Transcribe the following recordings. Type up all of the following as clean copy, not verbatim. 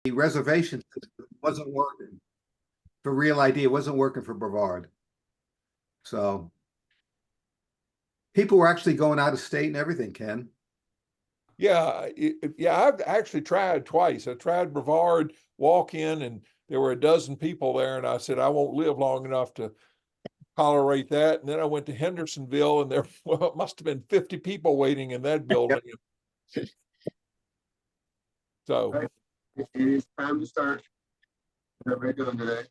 the reservation system wasn't working for Real ID. It wasn't working for Brevard. So people were actually going out of state and everything, Ken. Yeah, I've actually tried twice. I tried Brevard, walk in, and there were a dozen people there, and I said, I won't live long enough to tolerate that. And then I went to Hendersonville, and there it must have been 50 people waiting in that building. Yep. So right. It is time to start. How are we doing today?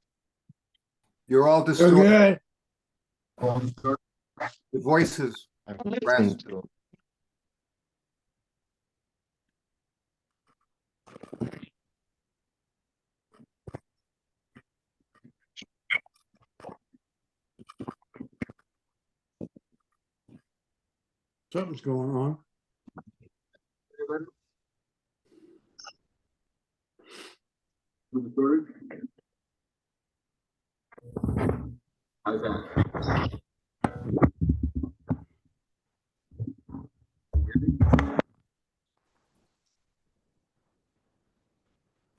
You're all distorted. All distorted. The voices are raspy. Something's going on. How's that?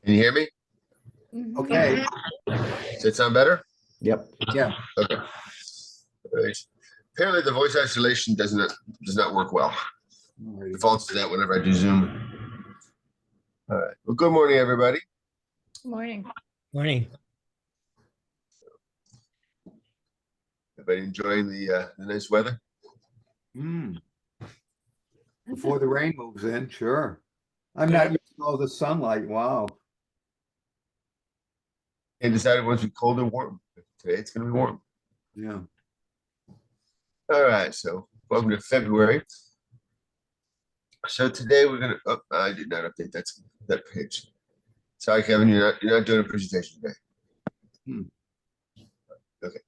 Can you hear me? Okay. Does it sound better? Yep. Yeah. Okay. Right. Apparently the voice isolation does not work well. Defaults to that whenever I do Zoom. All right. Well, good morning, everybody. Morning. Morning. Everybody enjoying the nice weather? Before the rain moves in, sure. I'm not used to all the sunlight. Wow. And decided once we cold or warm. Today it's going to be warm. Yeah. All right. So welcome to February. So today we're going to. Oh, I did not update that page. Sorry, Kevin. You're not doing a presentation today. Okay.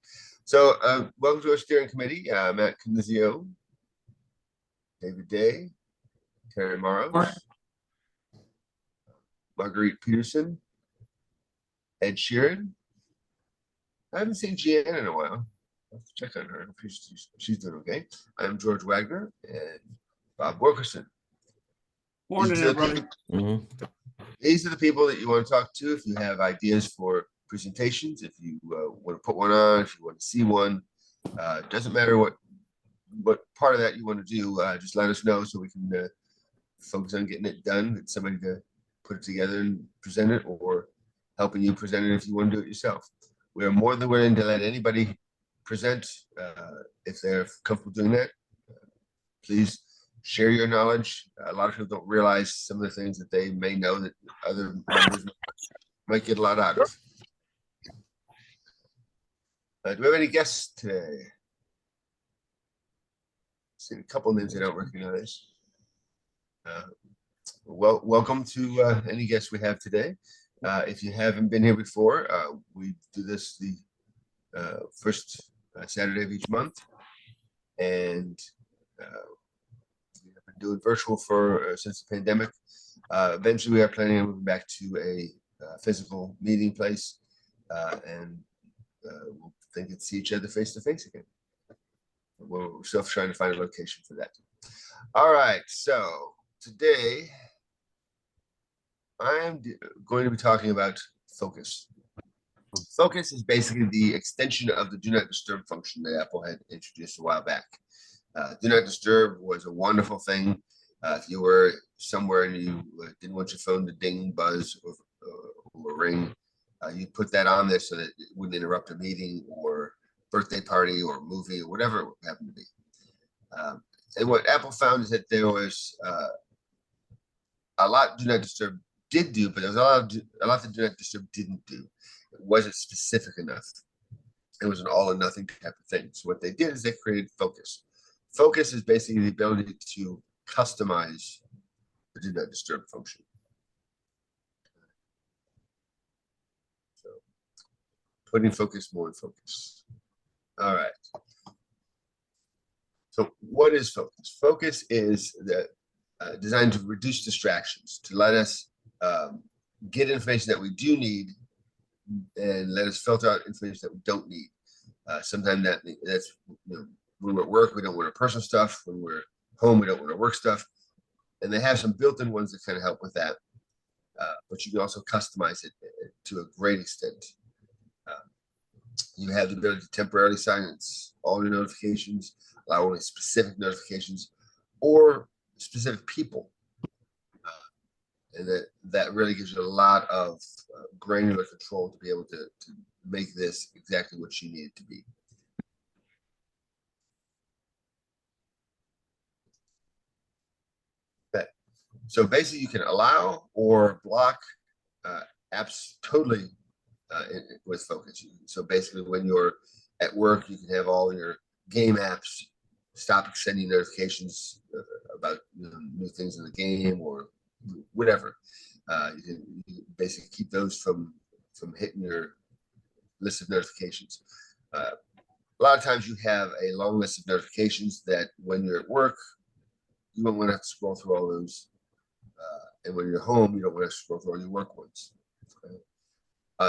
So welcome to our steering committee. Matt Canizio, David Day, Terry Morrow, Marguerite Peterson, Ed Sheeran. I haven't seen Jeanne in a while. I'll have to check on her. She's doing okay. I'm George Wagner and Bob Wilkerson. Morning, everybody. These are the people that you want to talk to if you have ideas for presentations, if you want to put one on, if you want to see one. Doesn't matter what part of that you want to do, just let us know so we can focus on getting it done. Get somebody to put it together and present it, or helping you present it if you want to do it yourself. We are more than willing to let anybody present if they're comfortable doing that. Please share your knowledge. A lot of people don't realize some of the things that they may know that other members might get a lot out of. Do we have any guests today? See a couple of names I don't recognize. Well, welcome to any guests we have today. If you haven't been here before, we do this the first Saturday of each month, and we have been doing virtual for since the pandemic. Eventually, we are planning on moving back to a physical meeting place, and we'll think and see each other face to face again. We're still trying to find a location for that. All right, so today I am going to be talking about focus. Focus is basically the extension of the do not disturb function that Apple had introduced a while back. Do not disturb was a wonderful thing. If you were somewhere and you didn't want your phone to ding, buzz, or ring, you put that on there so that it wouldn't interrupt a meeting or birthday party or movie or whatever it happened to be. And what Apple found is that there was a lot do not disturb did do, but there was a lot that do not disturb didn't do. It wasn't specific enough. It was an all or nothing type of thing. So what they did is they created focus. Focus is basically the ability to customize the do not disturb function. So putting focus more in focus. All right. So what is focus? Focus is designed to reduce distractions, to let us get information that we do need and let us filter out information that we don't need. Sometimes that's when we're at work, we don't want our personal stuff. When we're home, we don't want our work stuff. And they have some built-in ones that kind of help with that. but you can also customize it to a great extent. You have the ability to temporarily silence all your notifications, allow only specific notifications or specific people. And that really gives you a lot of granular control to be able to make this exactly what you need it to be. Okay. So basically you can allow or block apps totally with focus. So basically when you're at work, you can have all your game apps stop sending notifications about new things in the game or whatever. You can basically keep those from hitting your list of notifications. A lot of times you have a long list of notifications that when you're at work, you don't want to have to scroll through all those. And when you're home, you don't want to scroll through all your work ones. Okay?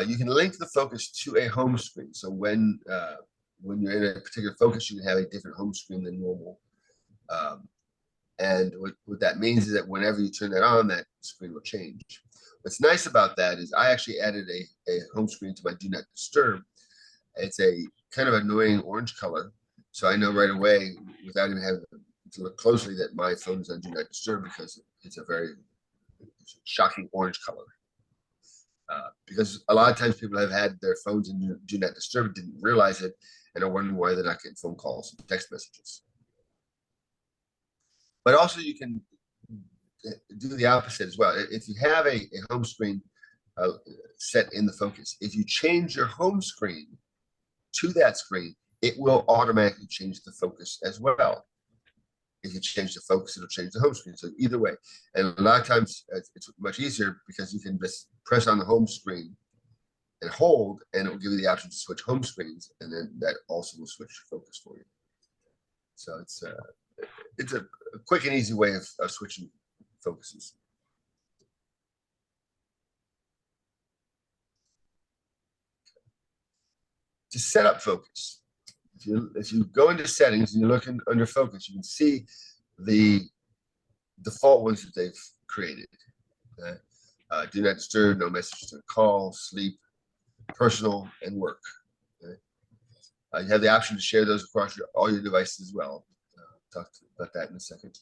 You can link the focus to a home screen. So when you're in a particular focus, you can have a different home screen than normal. And what that means is that whenever you turn that on, that screen will change. What's nice about that is I actually added a home screen to my Do Not Disturb. It's a kind of annoying orange color. So I know right away, without even having to look closely, that my phone is on Do Not Disturb because it's a very shocking orange color. Because a lot of times people have had their phones in Do Not Disturb, didn't realize it, and are wondering why they're not getting phone calls and text messages. But also you can do the opposite as well. If you have a home screen set in the focus, if you change your home screen to that screen, it will automatically change the focus as well. If you change the focus, it'll change the home screen. So either way, and a lot of times it's much easier because you can just press on the home screen and hold, and it will give you the option to switch home screens, and then that also will switch focus for you. So it's a quick and easy way of switching focuses. To set up focus, if you go into settings and you're looking under focus, you can see the default ones that they've created. Okay? Do not disturb, no message to call, sleep, personal, and work. Okay? You have the option to share those across all your devices as well. Talk about that in a second.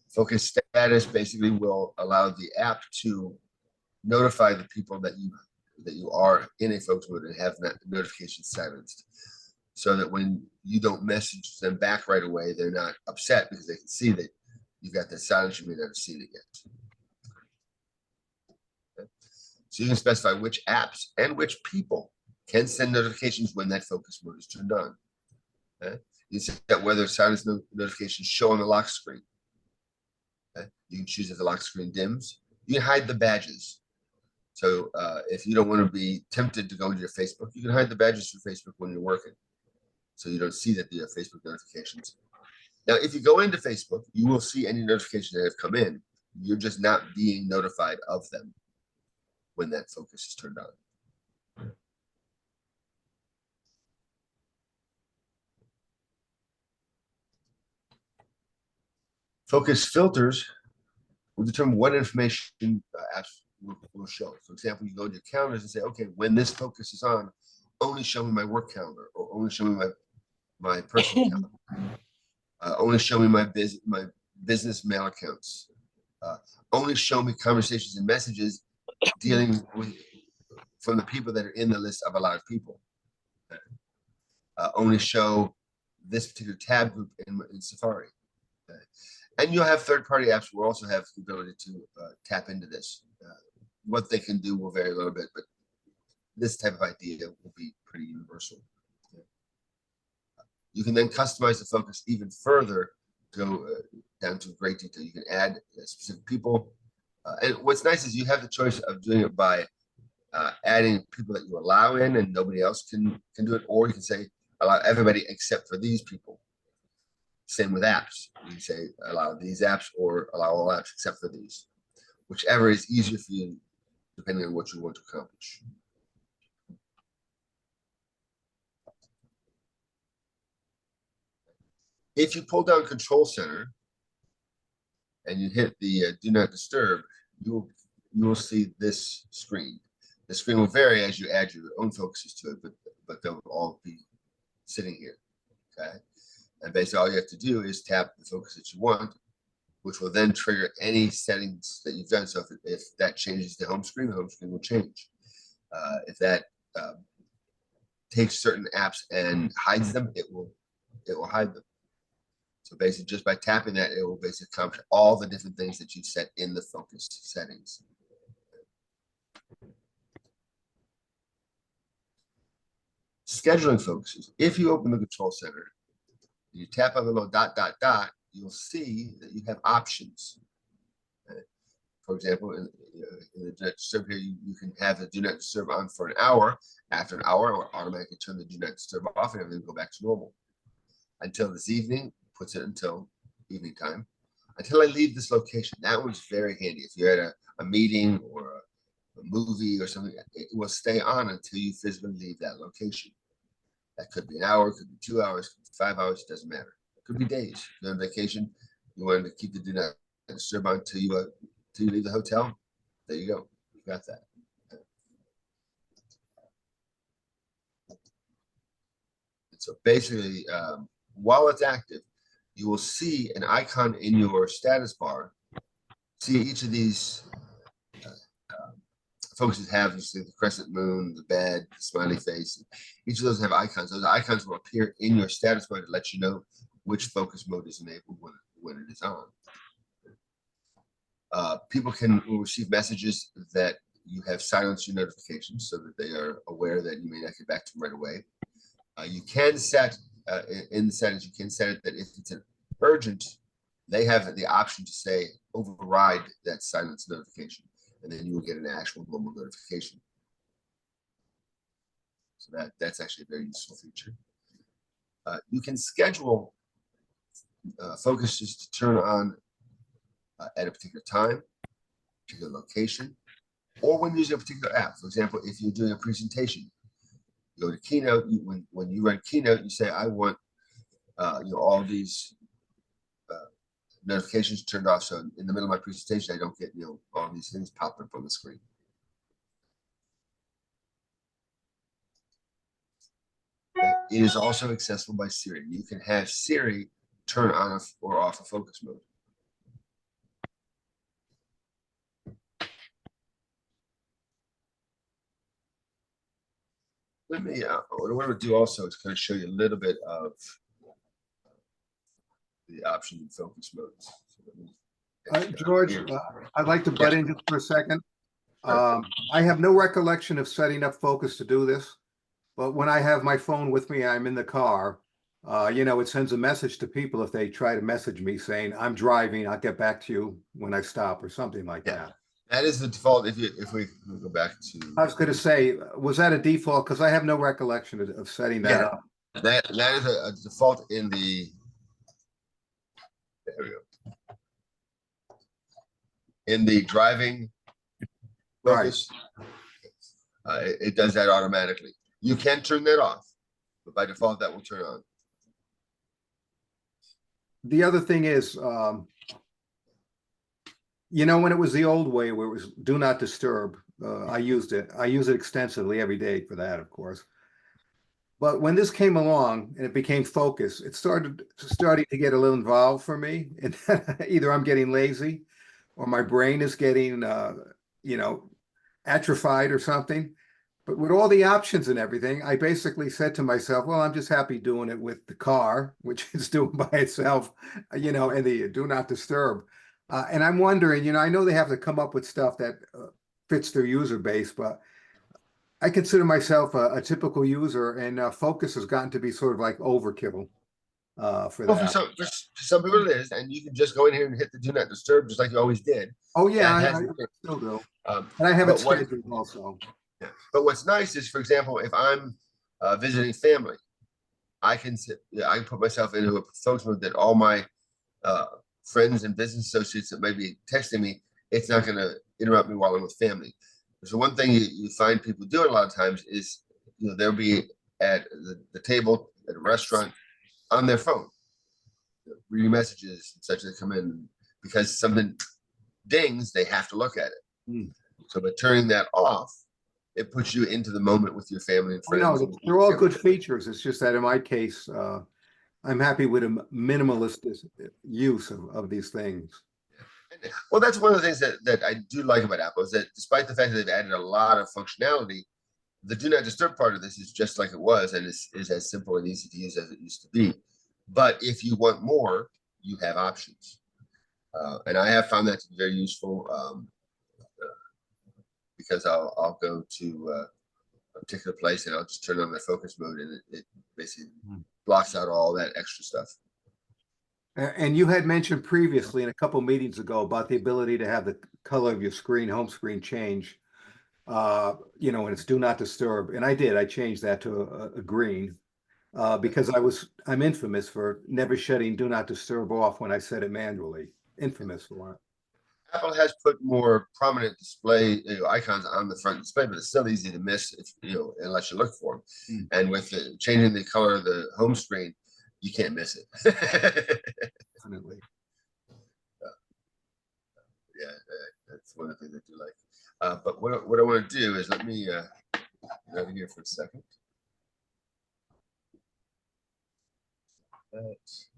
Focus status basically will allow the app to notify the people that you are in a focus mode and have that notification silenced, so that when you don't message them back right away, they're not upset because they can see that you've got that silence. You may not have seen it yet. Okay. So you can specify which apps and which people can send notifications when that focus mode is turned on. Okay. You can set whether silence notifications show on the lock screen. Okay. You can choose if the lock screen dims. You can hide the badges. So if you don't want to be tempted to go into your Facebook, you can hide the badges for Facebook when you're working, so you don't see that you have Facebook notifications. Now, if you go into Facebook, you will see any notifications that have come in. You're just not being notified of them when that focus is turned on. Focus filters will determine what information apps will show. For example, you go to your calendars and say, okay, when this focus is on, only show me my work calendar, or only show me my personal calendar. Only show me my business mail accounts. Only show me conversations and messages dealing with from the people that are in the list of a lot of people. Only show this particular tab group in Safari. Okay. And you'll have third-party apps will also have the ability to tap into this. What they can do will vary a little bit, but this type of idea will be pretty universal. Okay. You can then customize the focus even further, go down to great detail. You can add specific people. And what's nice is you have the choice of doing it by adding people that you allow in and nobody else can do it, or you can say allow everybody except for these people. Same with apps. You can say allow these apps or allow all apps except for these. Whichever is easier for you, depending on what you want to accomplish. If you pull down Control Center and you hit the Do Not Disturb, you will you will see this screen. The screen will vary as you add your own focuses to it, but they'll all be sitting here. Okay. And basically all you have to do is tap the focus that you want, which will then trigger any settings that you've done. So if that changes the home screen will change. If that takes certain apps and hides them, it will hide them. So basically just by tapping that, it will basically capture all the different things that you've set in the focus settings. Scheduling focuses. If you open the control center, you tap on the little dot, you'll see that you have options. For example, in the do not disturb here, you can have the do not disturb on for an hour. After an hour, it will automatically turn the do not disturb off and everything will go back to normal. Until this evening, puts it until evening time. Until I leave this location. That one's very handy. If you're at a meeting or a movie or something, it will stay on until you physically leave that location. That could be an hour, could be 2 hours, could be 5 hours, it doesn't matter. It could be days. If you're on vacation, you wanted to keep the do not disturb on until you leave the hotel. There you go. You got that. And so basically, while it's active, you will see an icon in your status bar. See each of these focuses have, you see the crescent moon, the bed, the smiley face. Each of those have icons. Those icons will appear in your status bar to let you know which focus mode is enabled when it is on. People will receive messages that you have silenced your notifications so that they are aware that you may not get back to them right away. You can set in the settings, you can set it that if it's an urgent, they have the option to say override that silence notification, and then you will get an actual normal notification. So that's actually a very useful feature. You can schedule focuses to turn on at a particular time, particular location, or when using a particular app. For example, if you're doing a presentation, you go to Keynote. When you run Keynote, you say, "I want all these notifications turned off, so in the middle of my presentation, I don't get all these things popping up on the screen." It is also accessible by Siri. You can have Siri turn on or off a focus mode. Let me, what I want to do also is kind of show you a little bit of the options and focus modes. George, I'd like to butt in just for a second. I have no recollection of setting up focus to do this, but when I have my phone with me, I'm in the car. It sends a message to people if they try to message me saying, "I'm driving, I'll get back to you when I stop," or something like that. That is the default. If we go back to, I was going to say, was that a default? Because I have no recollection of setting that up. That is a default in the. There we go. In the driving focus, it does that automatically. You can turn that off, but by default, that will turn on. The other thing is, when it was the old way where it was do not disturb, I used it. I use it extensively every day for that, of course. But when this came along and it became focus, it starting to get a little involved for me. And either I'm getting lazy or my brain is getting, atrophied or something. But with all the options and everything, I basically said to myself, well, I'm just happy doing it with the car, which is doing by itself, and the do not disturb. And I'm wondering, I know they have to come up with stuff that fits their user base, but I consider myself a typical user, and focus has gotten to be sort of like overkill for Well, that. for some people it is, and you can just go in here and hit the do not disturb just like you always did. Oh yeah, I still do. And I have it scheduled also. Yeah. But what's nice is, for example, if I'm visiting family, I can put myself into a focus mode that all my friends and business associates that may be texting me, it's not going to interrupt me while I'm with family. So one thing you find people doing a lot of times is, they'll be at the table at a restaurant on their phone, reading messages and such that come in because something dings, they have to look at it. So by turning that off, it puts you into the moment with your family and Oh, no, friends. they're all good features. It's just that in my case, I'm happy with a minimalist use of these things. Well, that's one of the things that I do like about Apple is that despite the fact that they've added a lot of functionality, the do not disturb part of this is just like it was and is as simple and easy to use as it used to be. But if you want more, you have options. And I have found that to be very useful because I'll go to a particular place and I'll just turn on the focus mode and it basically blocks out all that extra stuff. And you had mentioned previously in a couple meetings ago about the ability to have the color of your screen, home screen change. When it's do not disturb. And I did, I changed that to a green. Because I'm infamous for never shutting do not disturb off when I set it manually. Infamous for it. Apple has put more prominent display icons on the front display, but it's still easy to miss if unless you look for them. And with changing the color of the home screen, you can't miss it. Definitely. Yeah, that's one of the things I do like. But what I want to do is let me get out of here for a second. That's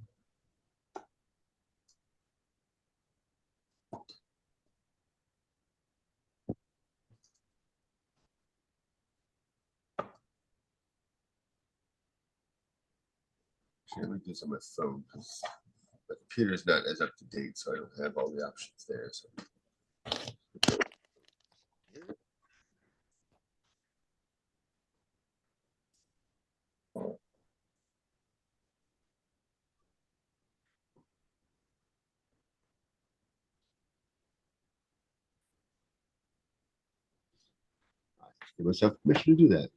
let me do this on my phone because my computer is not as up to date, so I don't have all the options there. So. Give myself permission to do that.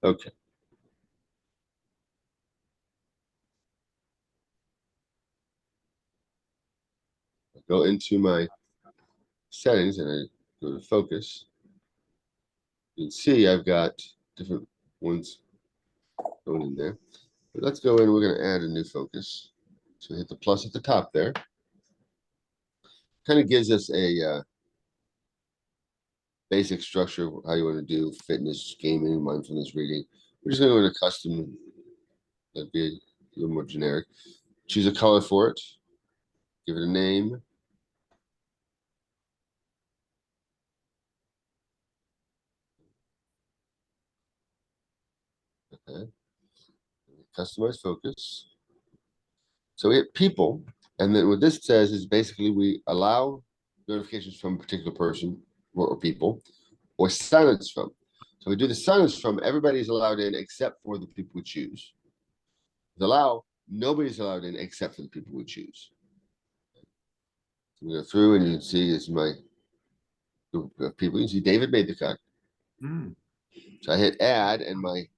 Okay. Go into my settings and I go to focus. You can see I've got different ones going in there. But let's go in. We're going to add a new focus. So hit the plus at the top there. Kind of gives us a basic structure of how you want to do fitness, gaming, mindfulness, reading. We're just going to go into custom. That'd be a little more generic. Choose a color for it. Give it a name. Okay. Customize focus. So we hit people, and then what this says is basically we allow notifications from a particular person or people, or silence from. So we do the silence from, everybody's allowed in except for the people we choose. The allow, nobody's allowed in except for the people we choose. So we go through and you can see this is my group of people. You can see David made the cut. So I hit add and my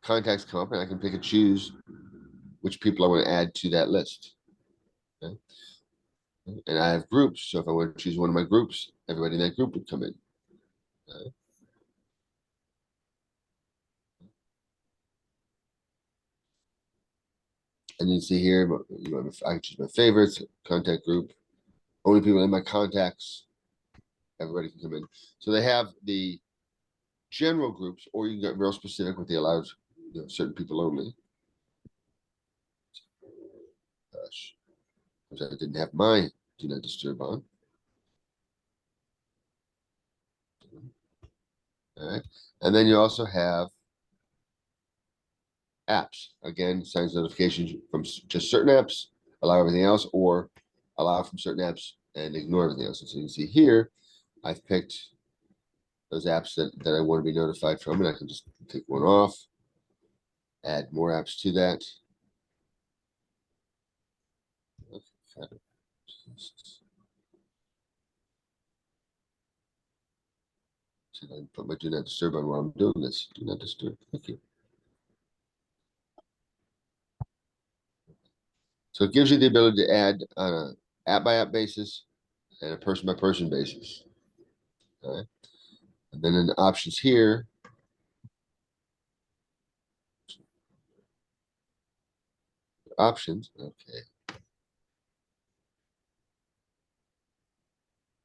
contacts come up and I can pick and choose which people I want to add to that list. Okay. And I have groups. So if I want to choose one of my groups, everybody in that group would come in. Okay. And you see here, I can choose my favorites, contact group, only people in my contacts, everybody can come in. So they have the general groups, or you can get real specific with the allowed, certain people only. Gosh, because I didn't have my do not disturb on. All right, and then you also have apps. Again, signs notifications from just certain apps, allow everything else, or allow from certain apps and ignore everything else. And so you can see here, I've picked those apps that I want to be notified from, and I can just take one off. Add more apps to that. Okay. So I put my do not disturb on while I'm doing this. Do not disturb. Thank you. So it gives you the ability to add on a app by app basis and a person by person basis. All right. And then in the options here, options. Okay.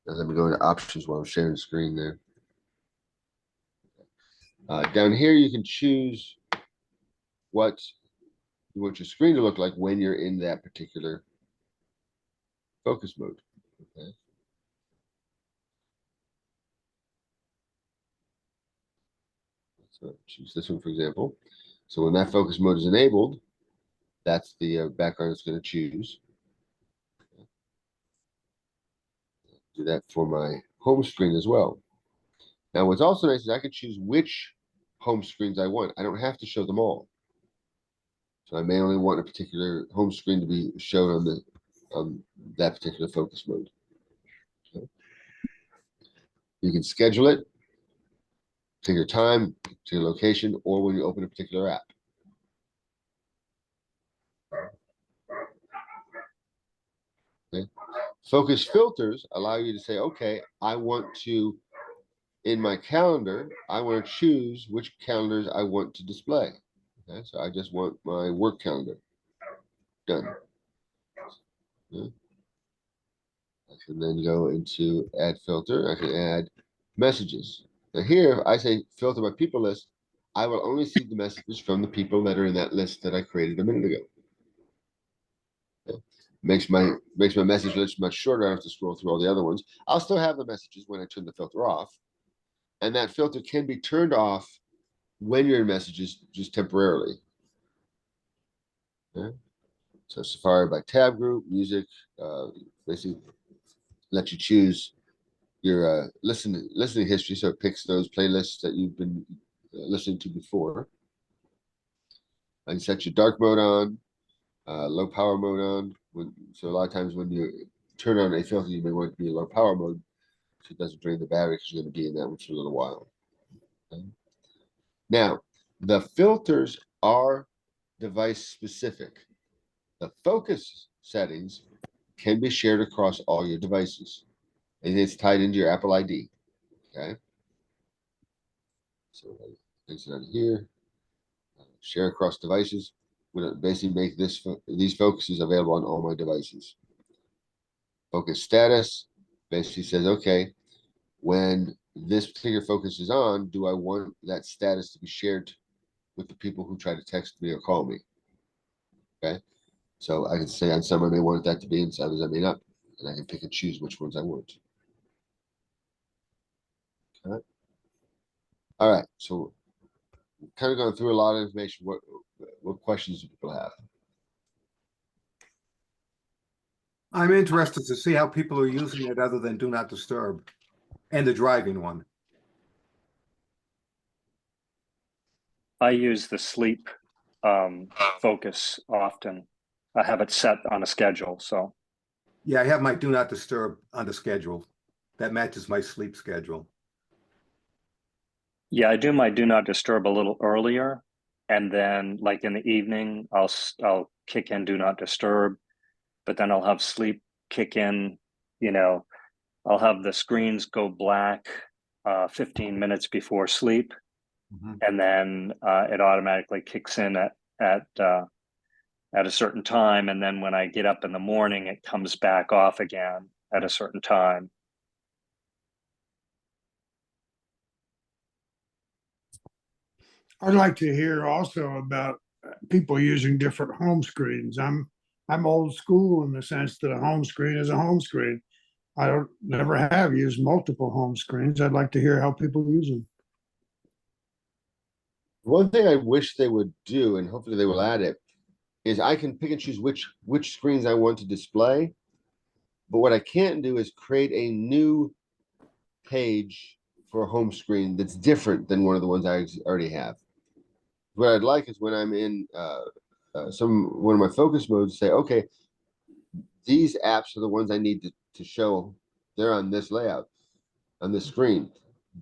Now let me go into options while I'm sharing the screen there. Down here, you can choose what you want your screen to look like when you're in that particular focus mode. Okay. So choose this one, for example. So when that focus mode is enabled, that's the background it's going to choose. Do that for my home screen as well. Now, what's also nice is I can choose which home screens I want. I don't have to show them all. So I may only want a particular home screen to be shown on that particular focus mode. Okay. You can schedule it, pick your time, pick your location, or when you open a particular app. Okay. Focus filters allow you to say, okay, I want to, in my calendar, I want to choose which calendars I want to display. Okay, so I just want my work calendar. Done. Okay. I can then go into add filter. I can add messages. Now here, if I say filter by people list, I will only see the messages from the people that are in that list that I created a minute ago. Okay. Makes my message list much shorter. I don't have to scroll through all the other ones. I'll still have the messages when I turn the filter off. And that filter can be turned off when you're in messages just temporarily. Okay. So Safari by tab group, music, basically let you choose your listening history, so it picks those playlists that you've been listening to before. And set your dark mode on, low power mode on. So a lot of times when you turn on a filter, you may want it to be in low power mode, so it doesn't drain the battery because you're going to be in that one for a little while. Okay. Now, the filters are device specific. The focus settings can be shared across all your devices, and it's tied into your Apple ID. Okay. So exit out of here, share across devices. We're gonna basically make these focuses available on all my devices. Focus status basically says, okay, when this particular focus is on, do I want that status to be shared with the people who try to text me or call me? Okay. So I can say on some I may want that to be, and others I may not, and I can pick and choose which ones I want. Okay. All right. So kind of going through a lot of information. What questions do people have? I'm interested to see how people are using it other than do not disturb and the driving one. I use the sleep focus often. I have it set on a schedule, so. Yeah, I have my do not disturb on the schedule. That matches my sleep schedule. Yeah, I do my do not disturb a little earlier, and then like in the evening, I'll kick in do not disturb, but then I'll have sleep kick in. You know, I'll have the screens go black 15 minutes before sleep, and then it automatically kicks in at a certain time, and then when I get up in the morning, it comes back off again at a certain time. I'd like to hear also about people using different home screens. I'm old school in the sense that a home screen is a home screen. I don't never have used multiple home screens. I'd like to hear how people use them. One thing I wish they would do, and hopefully they will add it, is I can pick and choose which screens I want to display. But what I can't do is create a new page for a home screen that's different than one of the ones I already have. What I'd like is when I'm in one of my focus modes, say, okay, these apps are the ones I need to show. They're on this layout, on this screen.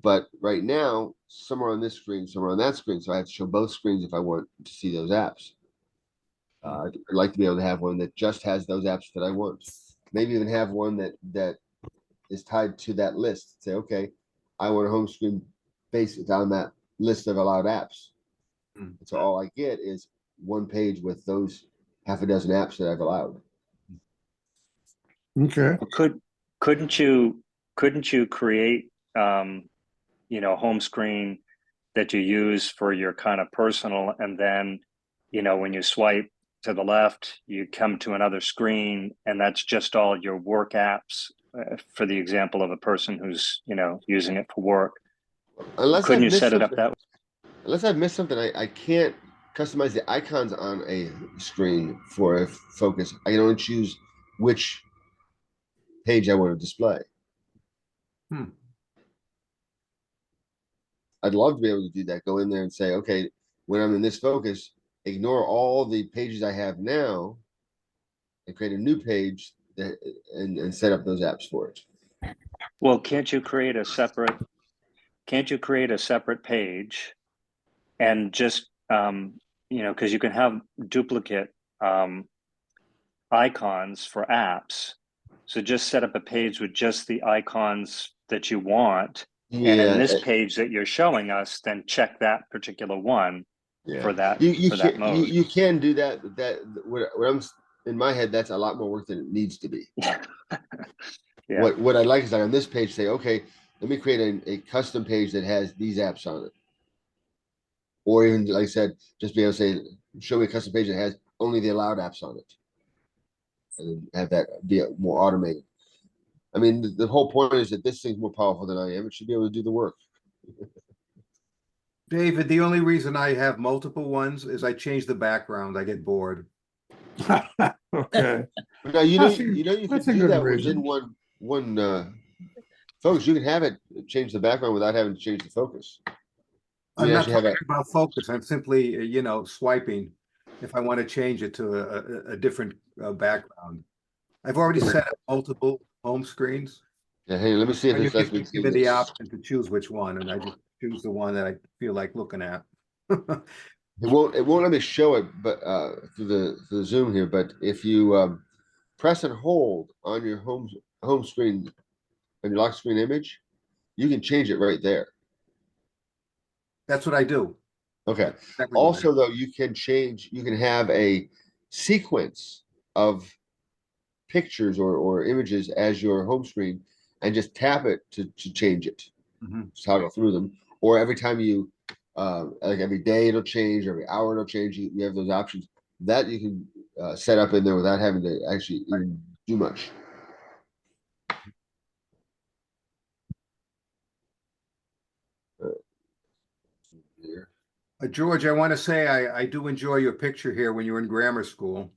But right now, some are on this screen, some are on that screen. So I have to show both screens if I want to see those apps. I'd like to be able to have one that just has those apps that I want. Maybe even have one that is tied to that list. Say, okay, I want a home screen based on that list of allowed apps. Mm. So all I get is one page with those half a dozen apps that I've allowed. Okay. Couldn't you create home screen that you use for your kind of personal, and then when you swipe to the left you come to another screen and that's just all your work apps, for the example of a person who's using it for work? Unless Couldn't I've you missed set it up something, that way? unless I've missed something, I can't customize the icons on a screen for a focus. I can only choose which page I want to display. Hmm. I'd love to be able to do that. Go in there and say, okay, when I'm in this focus, ignore all the pages I have now and create a new page and set up those apps for it. Well, can't you create a separate page and just because you can have duplicate icons for apps. So just set up a page with just the icons that you want. And in Yeah, this page that you're showing us, then check that particular one yeah. for that You mode. you can do that. What I'm in my head, that's a lot more work than it needs to be. Yeah. What I like is like on this page, say, okay, let me create a custom page that has these apps on it. Or even like I said, just be able to say, show me a custom page that has only the allowed apps on it. And then have that be more automated. I mean, the whole point is that this thing's more powerful than I am. It should be able to do the work. David, the only reason I have multiple ones is I change the background. I get bored. Okay. Now you can That's a do good that reason. within one focus. You can have it change the background without having to change the focus. You I'm can not actually have talking a about focus. I'm simply, swiping if I want to change it to a different background. I've already set up multiple home screens. yeah, hey, let me see if And you this lets can me do give it the this. option to choose which one, and I just choose the one that I feel like looking at. It won't let me show it, but through the Zoom here. But if you press and hold on your home screen on your lock screen image, you can change it right there. That's what I do Okay. everywhere. Also, though, you can have a sequence of pictures or images as your home screen and just tap it to change it. Mhm. Just toggle through them. Or every time you, like every day it'll change, every hour it'll change. You have those options that you can set up in there without having to actually even do much. Here. George, I want to say I do enjoy your picture here when you were in grammar school.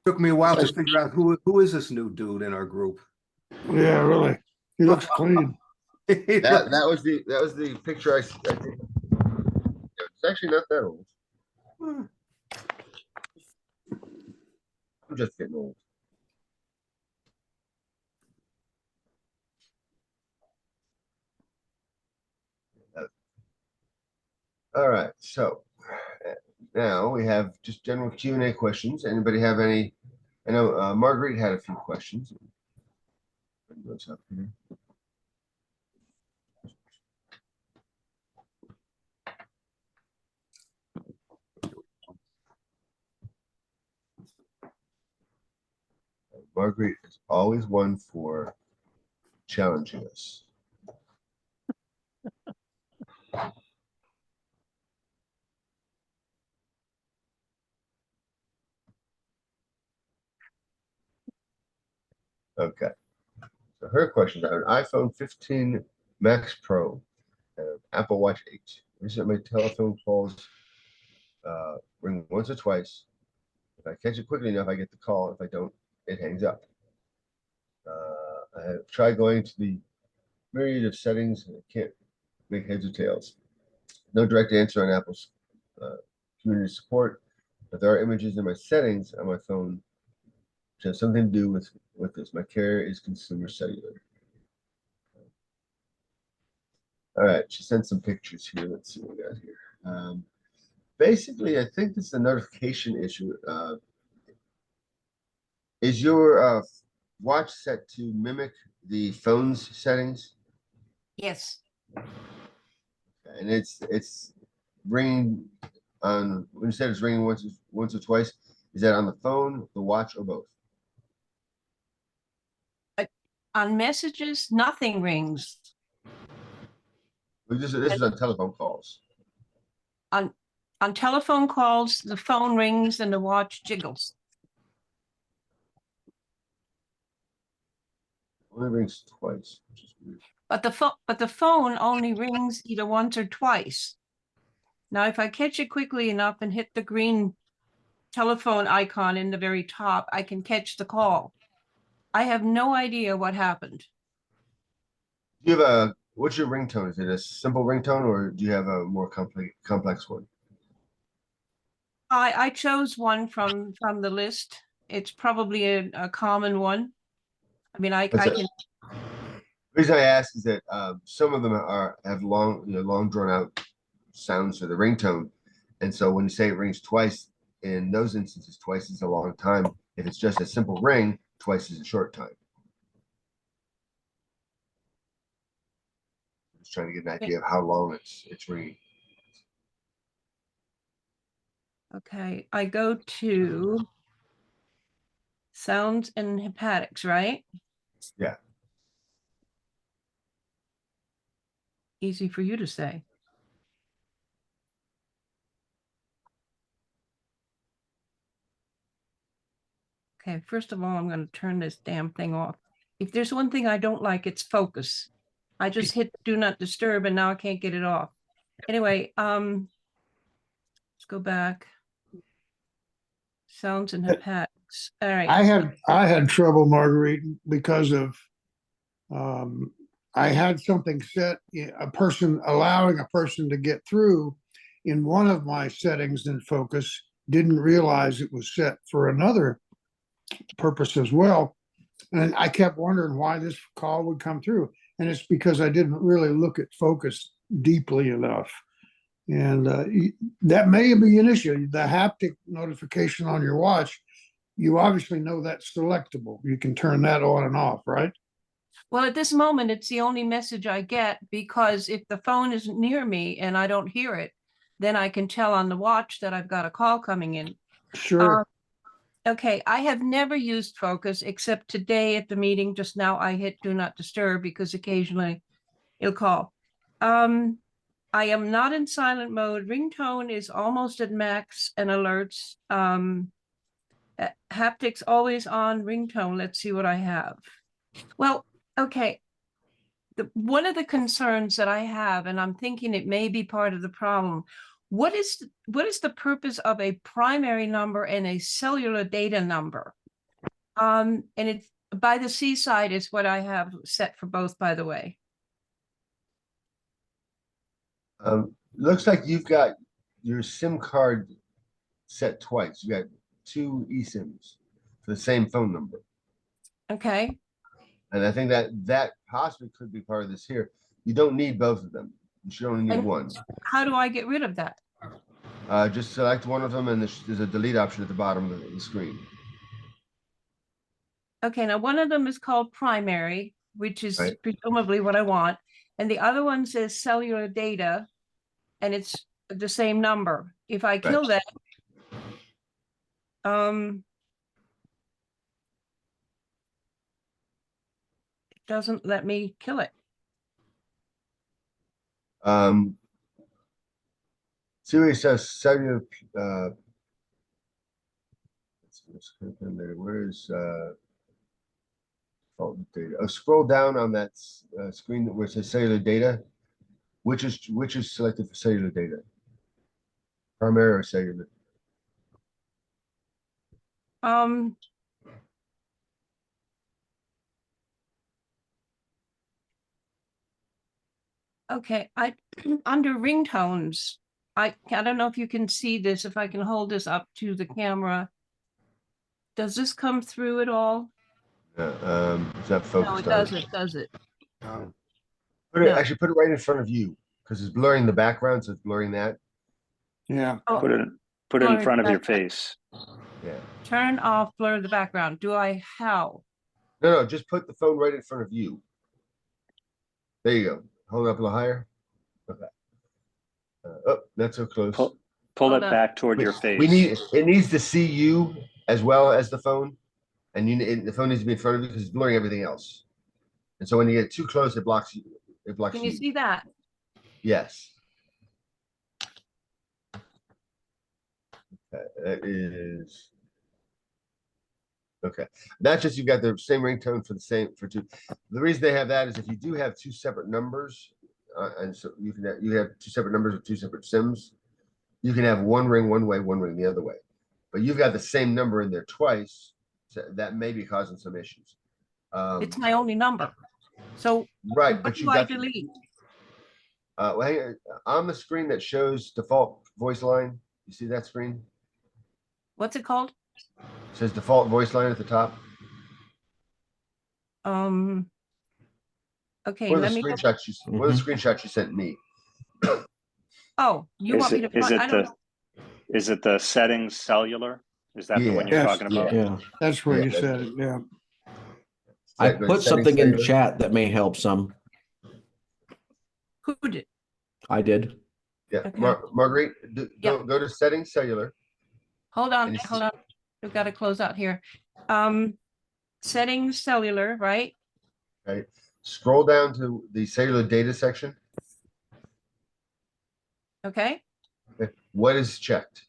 Took me a while to figure out who is this new dude in our group. Yeah, really. He looks clean. That was the picture I think. It's actually not that old. I'm just getting old. All right, so now we have just general Q&A questions. Anybody have any? I know Marguerite had a few questions. Bring those up here. Marguerite is always one for challenging us. Okay. So her question is an iPhone 15 Max Pro and Apple Watch 8. Recently, my telephone calls ring once or twice. If I catch it quickly enough, I get the call. If I don't, it hangs up. I have tried going to the myriad of settings and I can't make heads or tails. No direct answer on Apple's community support, but there are images in my settings on my phone which have something to do with this. My carrier is Consumer Cellular. All right, she sent some pictures here. Let's see what we got here. Basically, I think this is a notification issue. Is your watch set to mimic the phone's settings? Yes, And it's ringing on when you said it's ringing once or twice. Is that on the phone, the watch, or both? on messages, nothing rings. This is on telephone calls. On telephone calls, the phone rings and the watch jiggles. Only rings twice, which is weird. But the phone only rings either once or twice. Now, if I catch it quickly enough and hit the green telephone icon in the very top, I can catch the call. I have no idea what happened. Do you have what's your ringtone? Is it a simple ringtone or do you have a more complex one? I chose one from the list. It's probably a common one. I mean, I What's can. that? The reason I ask is that some of them have long drawn out sounds for the ringtone, and so when you say it rings twice, in those instances, twice is a long time. If it's just a simple ring, twice is a short time. Just trying to get an idea of how long it's ringing. Okay, I go to sounds and hepatics, right? Yeah. Easy for you to say. Okay, first of all, I'm going to turn this damn thing off. If there's one thing I don't like, it's focus. I just hit do not disturb and now I can't get it off. Anyway, let's go back. Sounds and hepatics. All right. I had trouble, Marguerite, because of I had something set, allowing a person to get through in one of my settings in Focus, didn't realize it was set for another purpose as well. And I kept wondering why this call would come through. And it's because I didn't really look at Focus deeply enough. And that may be an issue. The haptic notification on your watch, you obviously know that's selectable. You can turn that on and off, right? Well, at this moment, it's the only message I get because if the phone isn't near me and I don't hear it, then I can tell on the watch that I've got a call coming in. Sure. Okay, I have never used Focus except today at the meeting. Just now I hit do not disturb because occasionally it'll call. I am not in silent mode. Ringtone is almost at max and alerts. Haptics always on ringtone. Let's see what I have. Well, okay. One of the concerns that I have, and I'm thinking it may be part of the problem, what is the purpose of a primary number and a cellular data number? And it's by the seaside is what I have set for both, by the way. Looks like you've got your SIM card set twice. You got two eSIMs for the same phone number. Okay. And I think that possibly could be part of this here. You don't need both of them. You should only need And one. how do I get rid of that? Just select one of them and there's a delete option at the bottom of the screen. Okay, now one of them is called primary, which is Right. presumably what I want. And the other one says cellular data, and it's the same number. If I kill that, it doesn't let me kill it. Siri says cellular. Where's default data? Oh, scroll down on that screen where it says cellular data. Which is selected for cellular data? Primary or cellular? Okay, under ringtones, I don't know if you can see this, if I can hold this up to the camera. Does this come through at all? It's not No, focused it on. doesn't, does it? Put it, No. actually put it right in front of you because it's blurring the background, so it's blurring that. Yeah. Oh, Put it in blur front of the your background. face. Yeah. Turn off, blur the background. Do I how? No, just put the phone right in front of you. There you go. Hold it up a little higher. Okay. Oh, not so close. Pull Hold it on. back toward your face. We need it needs to see you as well as the phone, and the phone needs to be in front of you because it's blurring everything else. And so when you get too close, it blocks you. It blocks Can you you. see that? Yes. That is okay. That's just you've got the same ringtone for two. The reason they have that is if you do have two separate numbers, and so you have two separate numbers with two separate SIMs, you can have one ring one way, one ring the other way. But you've got the same number in there twice, so that may be causing some issues. It's my only number. So Right, what but do you I got delete? well, hang on the screen that shows default voice line. You see that screen? What's it called? It says default voice line at the top. Okay, One of let the me go. screenshots one of the screenshots you sent me. Oh, you want me to Is I it don't know. is it the settings cellular? Is that the one Yeah. you're Yes. talking about? Yeah, That's where Yeah, you that's- said it. Yeah. I Go to put settings something in the cellular. chat that may help some. Who did? I did. Yeah, Okay. Marguerite, Yeah. go to settings cellular. Hold And on, you hold see- on. We've got to close out here. Settings cellular, right? Okay. Scroll down to the cellular data section. Okay. Okay. What is checked?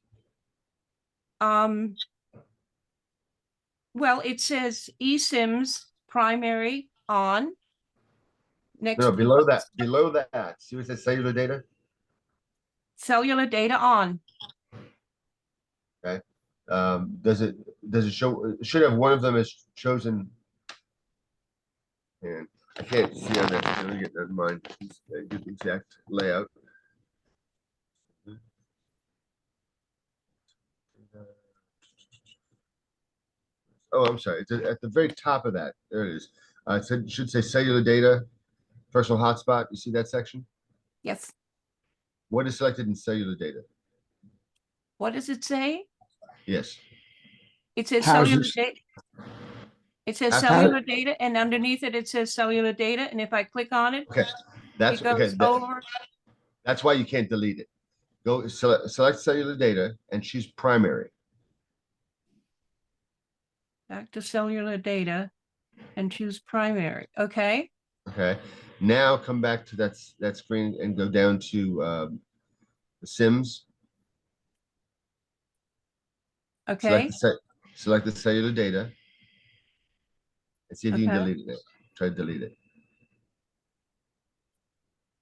Well, it says eSIMs primary on. Next, No, below that. See what it says cellular data? cellular data on. Okay. Does it show? It should have one of them as chosen. And I can't see on that. Let me get that in mind. Get the exact layout. Oh, I'm sorry. It's at the very top of that. There it is. It should say cellular data, personal hotspot. You see that section? Yes. What is selected in cellular data? What does it say? Yes. It says Houses. cellular data. It says How's- cellular data, and underneath it, it says cellular data. And if I click on it, Okay. That's it goes okay. over. That's why you can't delete it. Go select cellular data and choose primary. Back to cellular data and choose primary. Okay. Okay. Now come back to that screen and go down to the SIMs. Okay. Select the cellular data and see if you can Okay. delete it. Try to delete it.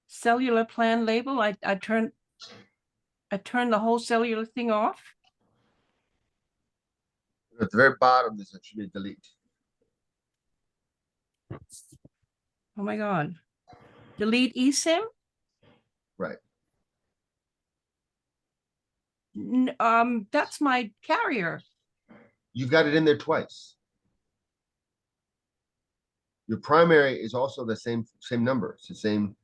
Cellular plan label. I turn the whole cellular thing off. At the very bottom, there should be delete. Oh my God. Delete eSIM? Right. That's my carrier. You've got it in there twice. Your primary is also the same number. It's the same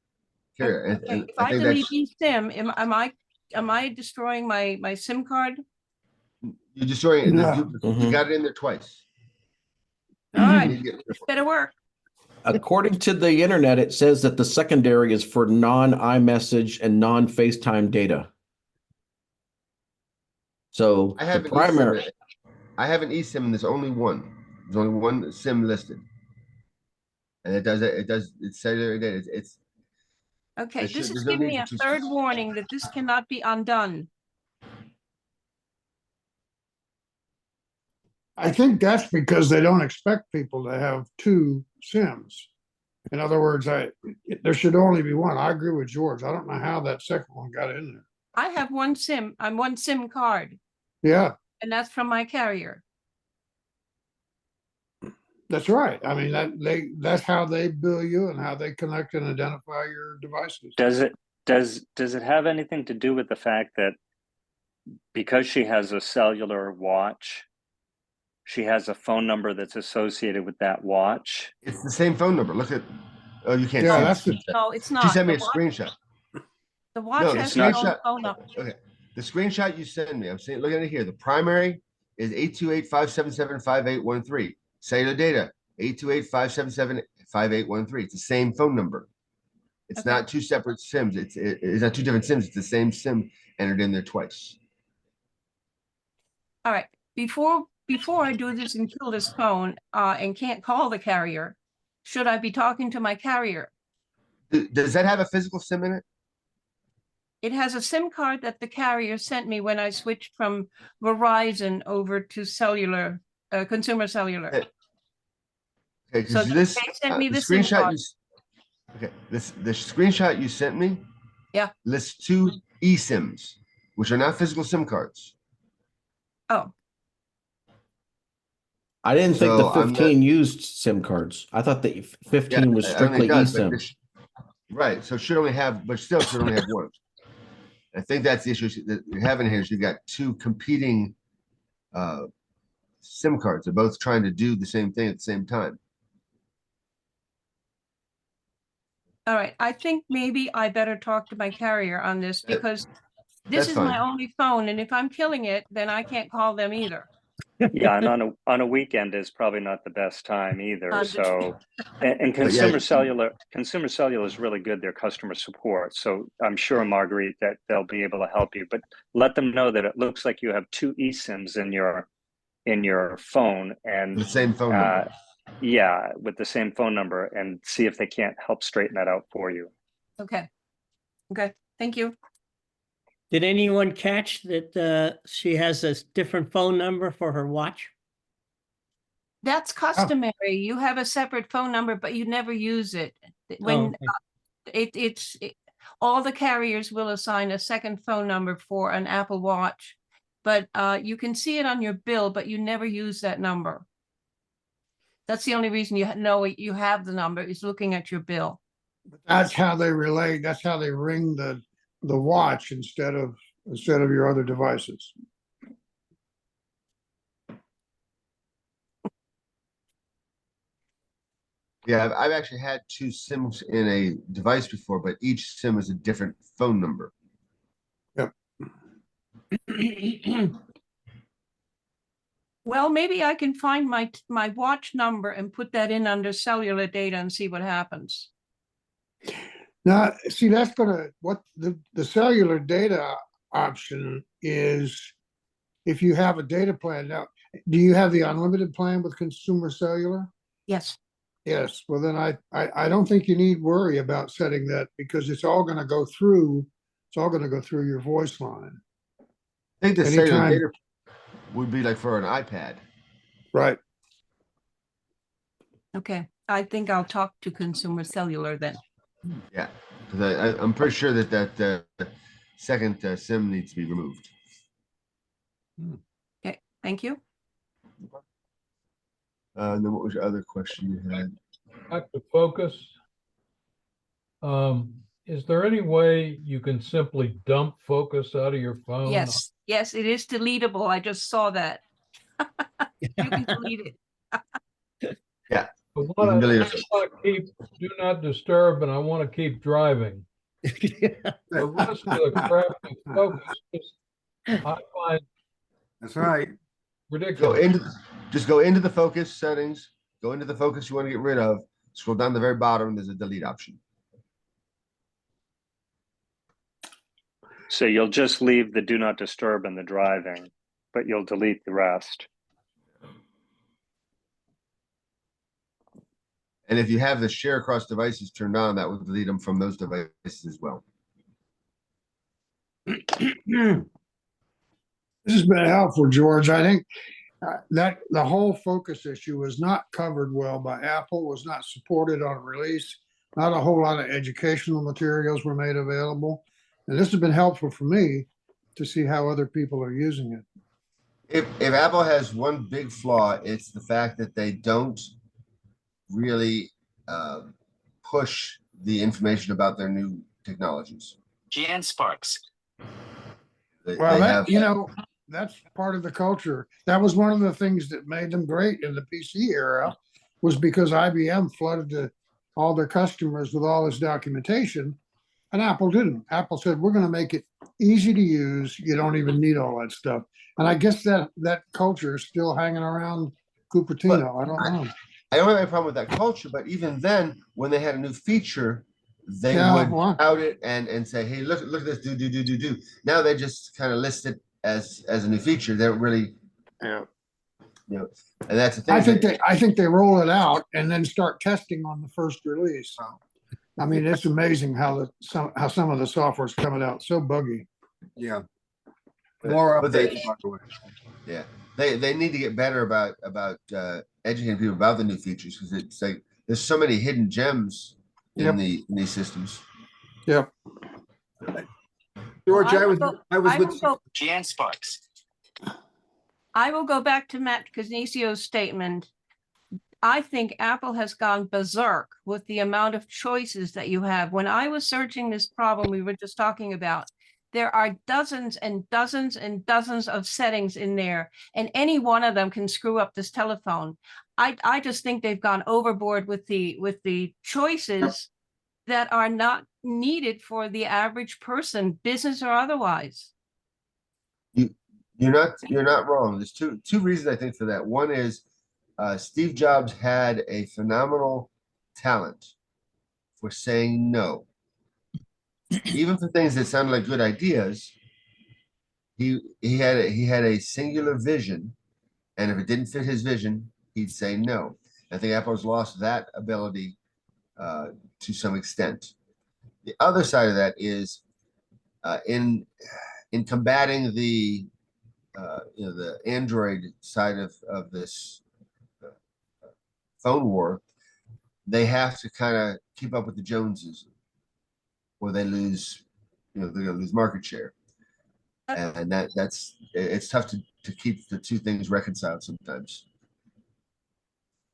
carrier. Okay, And if I I think delete that's eSIM, am I destroying my SIM card? you're destroying it. No. You got it in there twice. All You right, need to get- this better work. According to the internet, it says that the secondary is for non-iMessage and non-FaceTime data. So I the have an primary, eSIM. I have an eSIM and there's only one. There's only one SIM listed. And it does it's cellular data. It's Okay, this is there's no giving need me for a two third SIMs. warning that this cannot be undone. I think that's because they don't expect people to have two SIMs. In other words, there should only be one. I agree with George. I don't know how that second one got in there. I have one SIM. I'm one SIM card, Yeah. and that's from my carrier. That's right. I mean, that's how they bill you and how they connect and identify your devices. Does it have anything to do with the fact that because she has a cellular watch, she has a phone number that's associated with that watch? It's the same phone number. Look at, oh, you can't Yeah, see that's the the- screenshot. No, it's She not. sent me The a watch, screenshot. the watch No, the has its own screenshot. phone number. Okay, the screenshot you send me, I'm saying, look at it here. The primary is 828-577-5813. Cellular data, 828-577-5813. It's the same phone number. It's Okay. not two separate SIMs. It's not two different SIMs. It's the same SIM entered in there twice. All right, before I do this and kill this phone, and can't call the carrier, should I be talking to my carrier? Does that have a physical SIM in it? It has a SIM card that the carrier sent me when I switched from Verizon over to cellular, consumer cellular. Okay, So because this, they sent me the the SIM screenshot card. okay, the screenshot you sent me. Yeah. Lists two eSIMs, which are not physical SIM cards. Oh, I didn't think the So I'm not- 15 used SIM cards. I thought the 15 was I don't think strictly it does, but eSIM. right, so it should only have, but still should only have one. I think that's the issue that you're having here is you've got two competing SIM cards. They're both trying to do the same thing at the same time. all right. I think maybe I better talk to my carrier on this because this that's is my fine. only phone, and if I'm killing it, then I can't call them either. Yeah, and on a weekend is probably not the best time either. So, and But yeah, consumer cellular is really good. Their customer support. So I'm sure, Marguerite, that they'll be able to help you. But let them know that it looks like you have two eSIMs in your phone, and the same phone number. yeah, with the same phone number, and see if they can't help straighten that out for you. Okay. Okay, thank you. Did anyone catch that she has a different phone number for her watch? That's customary. You have a separate phone number, but you never use it. When all the carriers will assign a second phone number for an Apple Watch, but you can see it on your bill, but you never use that number. That's the only reason you know you have the number is looking at your bill. That's how they relay. That's how they ring the watch instead of your other devices. Yeah, I've actually had two SIMs in a device before, but each SIM is a different phone number. Well, maybe I can find my watch number and put that in under cellular data and see what happens. Now, see, that's what the cellular data option is. If you have a data plan now, do you have the unlimited plan with consumer cellular? Yes. Yes. Well, then I don't think you need worry about setting that because it's all going to go through. It's all going to go through your voice line. I think the cellular Anytime. data would be like for an iPad. Right. Okay. I think I'll talk to consumer cellular then. Yeah, because I'm pretty sure that second SIM needs to be removed. Okay. Thank you. And then what was your other question you had? Back to focus. Is there any way you can simply dump focus out of your phone? Yes. Yes, it is deletable. I just saw that. You can delete it. Yeah. I You can want delete to it. keep do not disturb, and I want to keep driving. The rest of the crap with focus, I find That's right. ridiculous. Just go into the focus settings, go into the focus you want to get rid of, scroll down to the very bottom, there's a delete option. So you'll just leave the do not disturb and the driving, but you'll delete the rest. And if you have the share across devices turned on, that will delete them from those devices as well. This has been helpful, George. I think that the whole focus issue was not covered well by Apple, was not supported on release. Not a whole lot of educational materials were made available. And this has been helpful for me to see how other people are using it. If Apple has one big flaw, it's the fact that they don't really push the information about their new technologies. Jan Sparks. Well, They have, that's part of the culture. That was one of the things that made them great in the PC era, was because IBM flooded all their customers with all this documentation, and Apple didn't. Apple said, we're going to make it easy to use. You don't even need all that stuff. And I guess that culture is still hanging around Cupertino. I don't know. I don't have any problem with that culture, but even then, when they had a new feature, they Yeah, would well. out it and say, "Hey, look at this, do." Now they just kind of list it as a new feature. They don't really, Yeah. and that's the thing. I think they roll it out and then start testing on the first release. I mean, it's amazing how some of the software is coming out so buggy. Yeah. More but updates, by the way. Yeah, they need to get better about educating people about the new features, because it's like there's so many hidden gems in these systems. Yep. George, I was with Jan Sparks. I will go back to Matt Canisio's statement. I think Apple has gone berserk with the amount of choices that you have. When I was searching this problem we were just talking about, there are dozens and dozens and dozens of settings in there, and any one of them can screw up this telephone. I just think they've gone overboard with the choices that are not needed for the average person, business or otherwise. You're not wrong. There's two reasons I think for that. One is Steve Jobs had a phenomenal talent for saying no. Even for things that sounded like good ideas, he had a singular vision, and if it didn't fit his vision, he'd say no. I think Apple's lost that ability to some extent. The other side of that is in combating the the Android side of this phone war, they have to kind of keep up with the Joneses, or they lose, they're going to lose market share, and it's tough to keep the two things reconciled sometimes.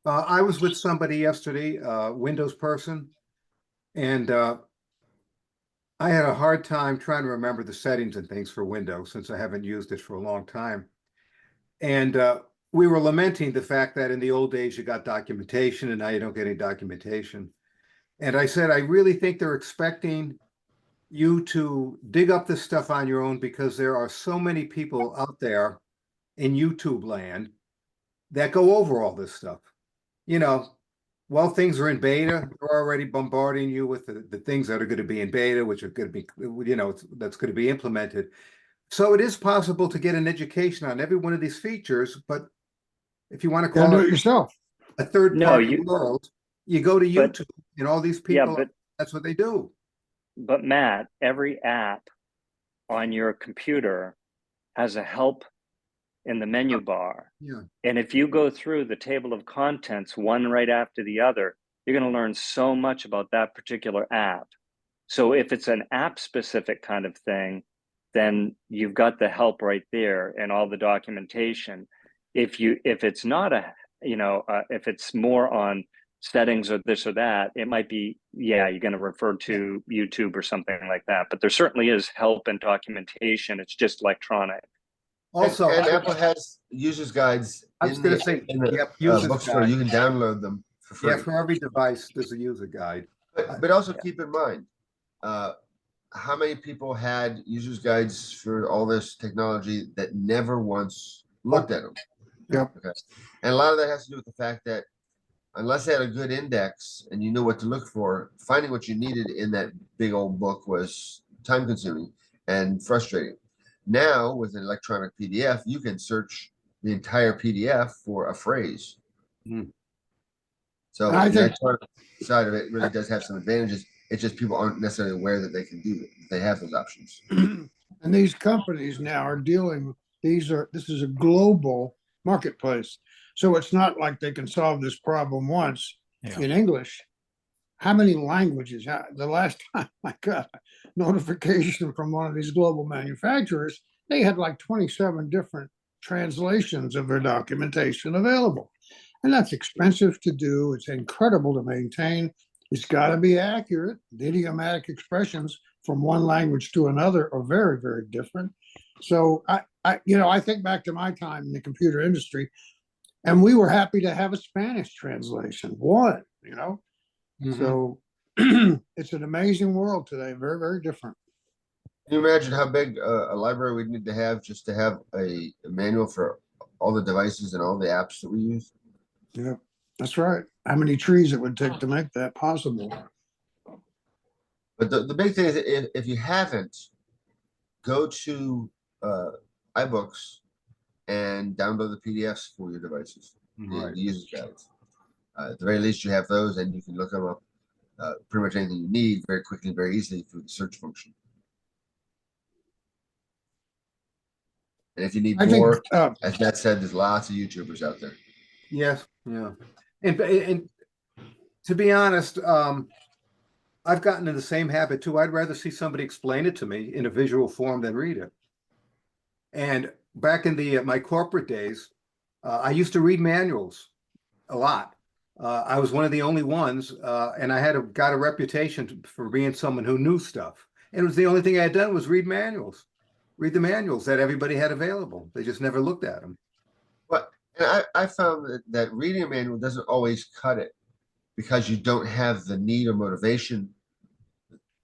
I was with somebody yesterday, Windows person, and I had a hard time trying to remember the settings and things for Windows since I haven't used it for a long time. And we were lamenting the fact that in the old days you got documentation and now you don't get any documentation. And I said, I really think they're expecting you to dig up this stuff on your own, because there are so many people out there in YouTube land that go over all this stuff. While things are in beta, they're already bombarding you with the things that are going to be in beta, which are going to be, that's going to be implemented. So it is possible to get an education on every one of these features, but if you want to call it yourself, a third-party world, you go to YouTube, and all these people, that's what they do. But Matt, every app on your computer has a help in the menu bar. Yeah. And if you go through the table of contents, one right after the other, you're going to learn so much about that particular app. So if it's an app specific kind of thing, then you've got the help right there and all the documentation. If it's not if it's more on settings or this or that, it might be, you're going to refer to YouTube or something like that. But there certainly is help and documentation. It's just electronic. Also, and Apple has users guides in the bookstore. You can download them for free. Yeah, for every device, there's a user guide. But also keep in mind, how many people had users guides for all this technology that never once looked at them? Yep. Okay. And a lot of that has to do with the fact that unless they had a good index and you knew what to look for, finding what you needed in that big old book was time consuming and frustrating. Now with an electronic PDF, you can search the entire PDF for a phrase. So the electronic side of it really does have some advantages. It's just people aren't necessarily aware that they can do it. They have those options. And these companies now are dealing, this is a global marketplace. So it's not like they can solve this problem once in English. How many languages? The last time I got a notification from one of these global manufacturers, they had like 27 different translations of their documentation available. And that's expensive to do. It's incredible to maintain. It's got to be accurate. The idiomatic expressions from one language to another are very, very different. So I think back to my time in the computer industry, and we were happy to have a Spanish translation. One, Mhm. So it's an amazing world today. Very, very different. Can you imagine how big a library we'd need to have just to have a manual for all the devices and all the apps that we use? Yeah, that's right. How many trees it would take to make that possible? But the big thing is if you haven't, go to iBooks and download the PDFs for your devices, Right. the user's guides. At the very least, you have those, and you can look them up pretty much anything you need very quickly, very easily through the search function. And if you need I think more, as Matt said, there's lots of YouTubers out there. Yes, yeah. And to be honest, I've gotten in the same habit too. I'd rather see somebody explain it to me in a visual form than read it. And back in my corporate days, I used to read manuals a lot. I was one of the only ones, and I got a reputation for being someone who knew stuff. And it was the only thing I had done was read the manuals that everybody had available. They just never looked at them. But and I found that reading a manual doesn't always cut it because you don't have the need or motivation.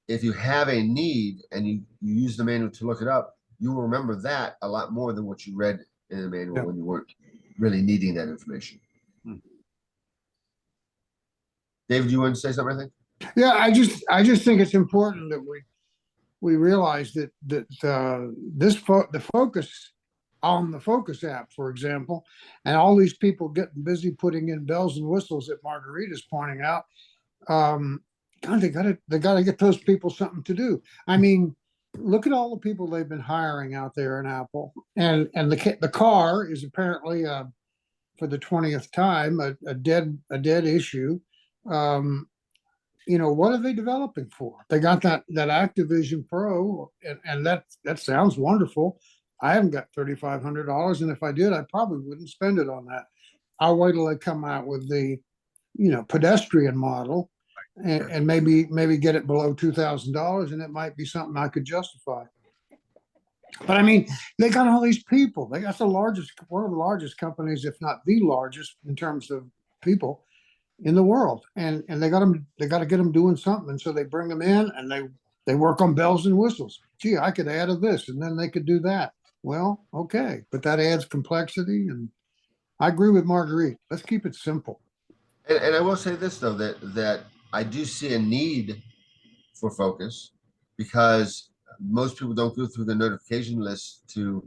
If you have a need and you use the manual to look it up, you will remember that a lot more than what you read in the manual when you weren't really needing that information. David, you want to say something? I think. Yeah, I just think it's important that we realize that the focus on the Focus app, for example, and all these people getting busy putting in bells and whistles that Margarita's pointing out. God, they gotta get those people something to do. I mean, look at all the people they've been hiring out there in Apple, and the car is apparently for the 20th time a dead issue. What are they developing for? They got that Activision Pro, and that sounds wonderful. I haven't got $3,500, and if I did, I probably wouldn't spend it on that. I'll wait till they come out with the pedestrian model, and maybe get it below $2,000, and it might be something I could justify. But I mean, they got all these people. They got one of the largest companies, if not the largest, in terms of people in the world, and they got to get them doing something, and so they bring them in and they work on bells and whistles. Gee, I could add this, and then they could do that. Well, okay, but that adds complexity, and I agree with Marguerite. Let's keep it simple. And I will say this though, that I do see a need for Focus because most people don't go through the notification list to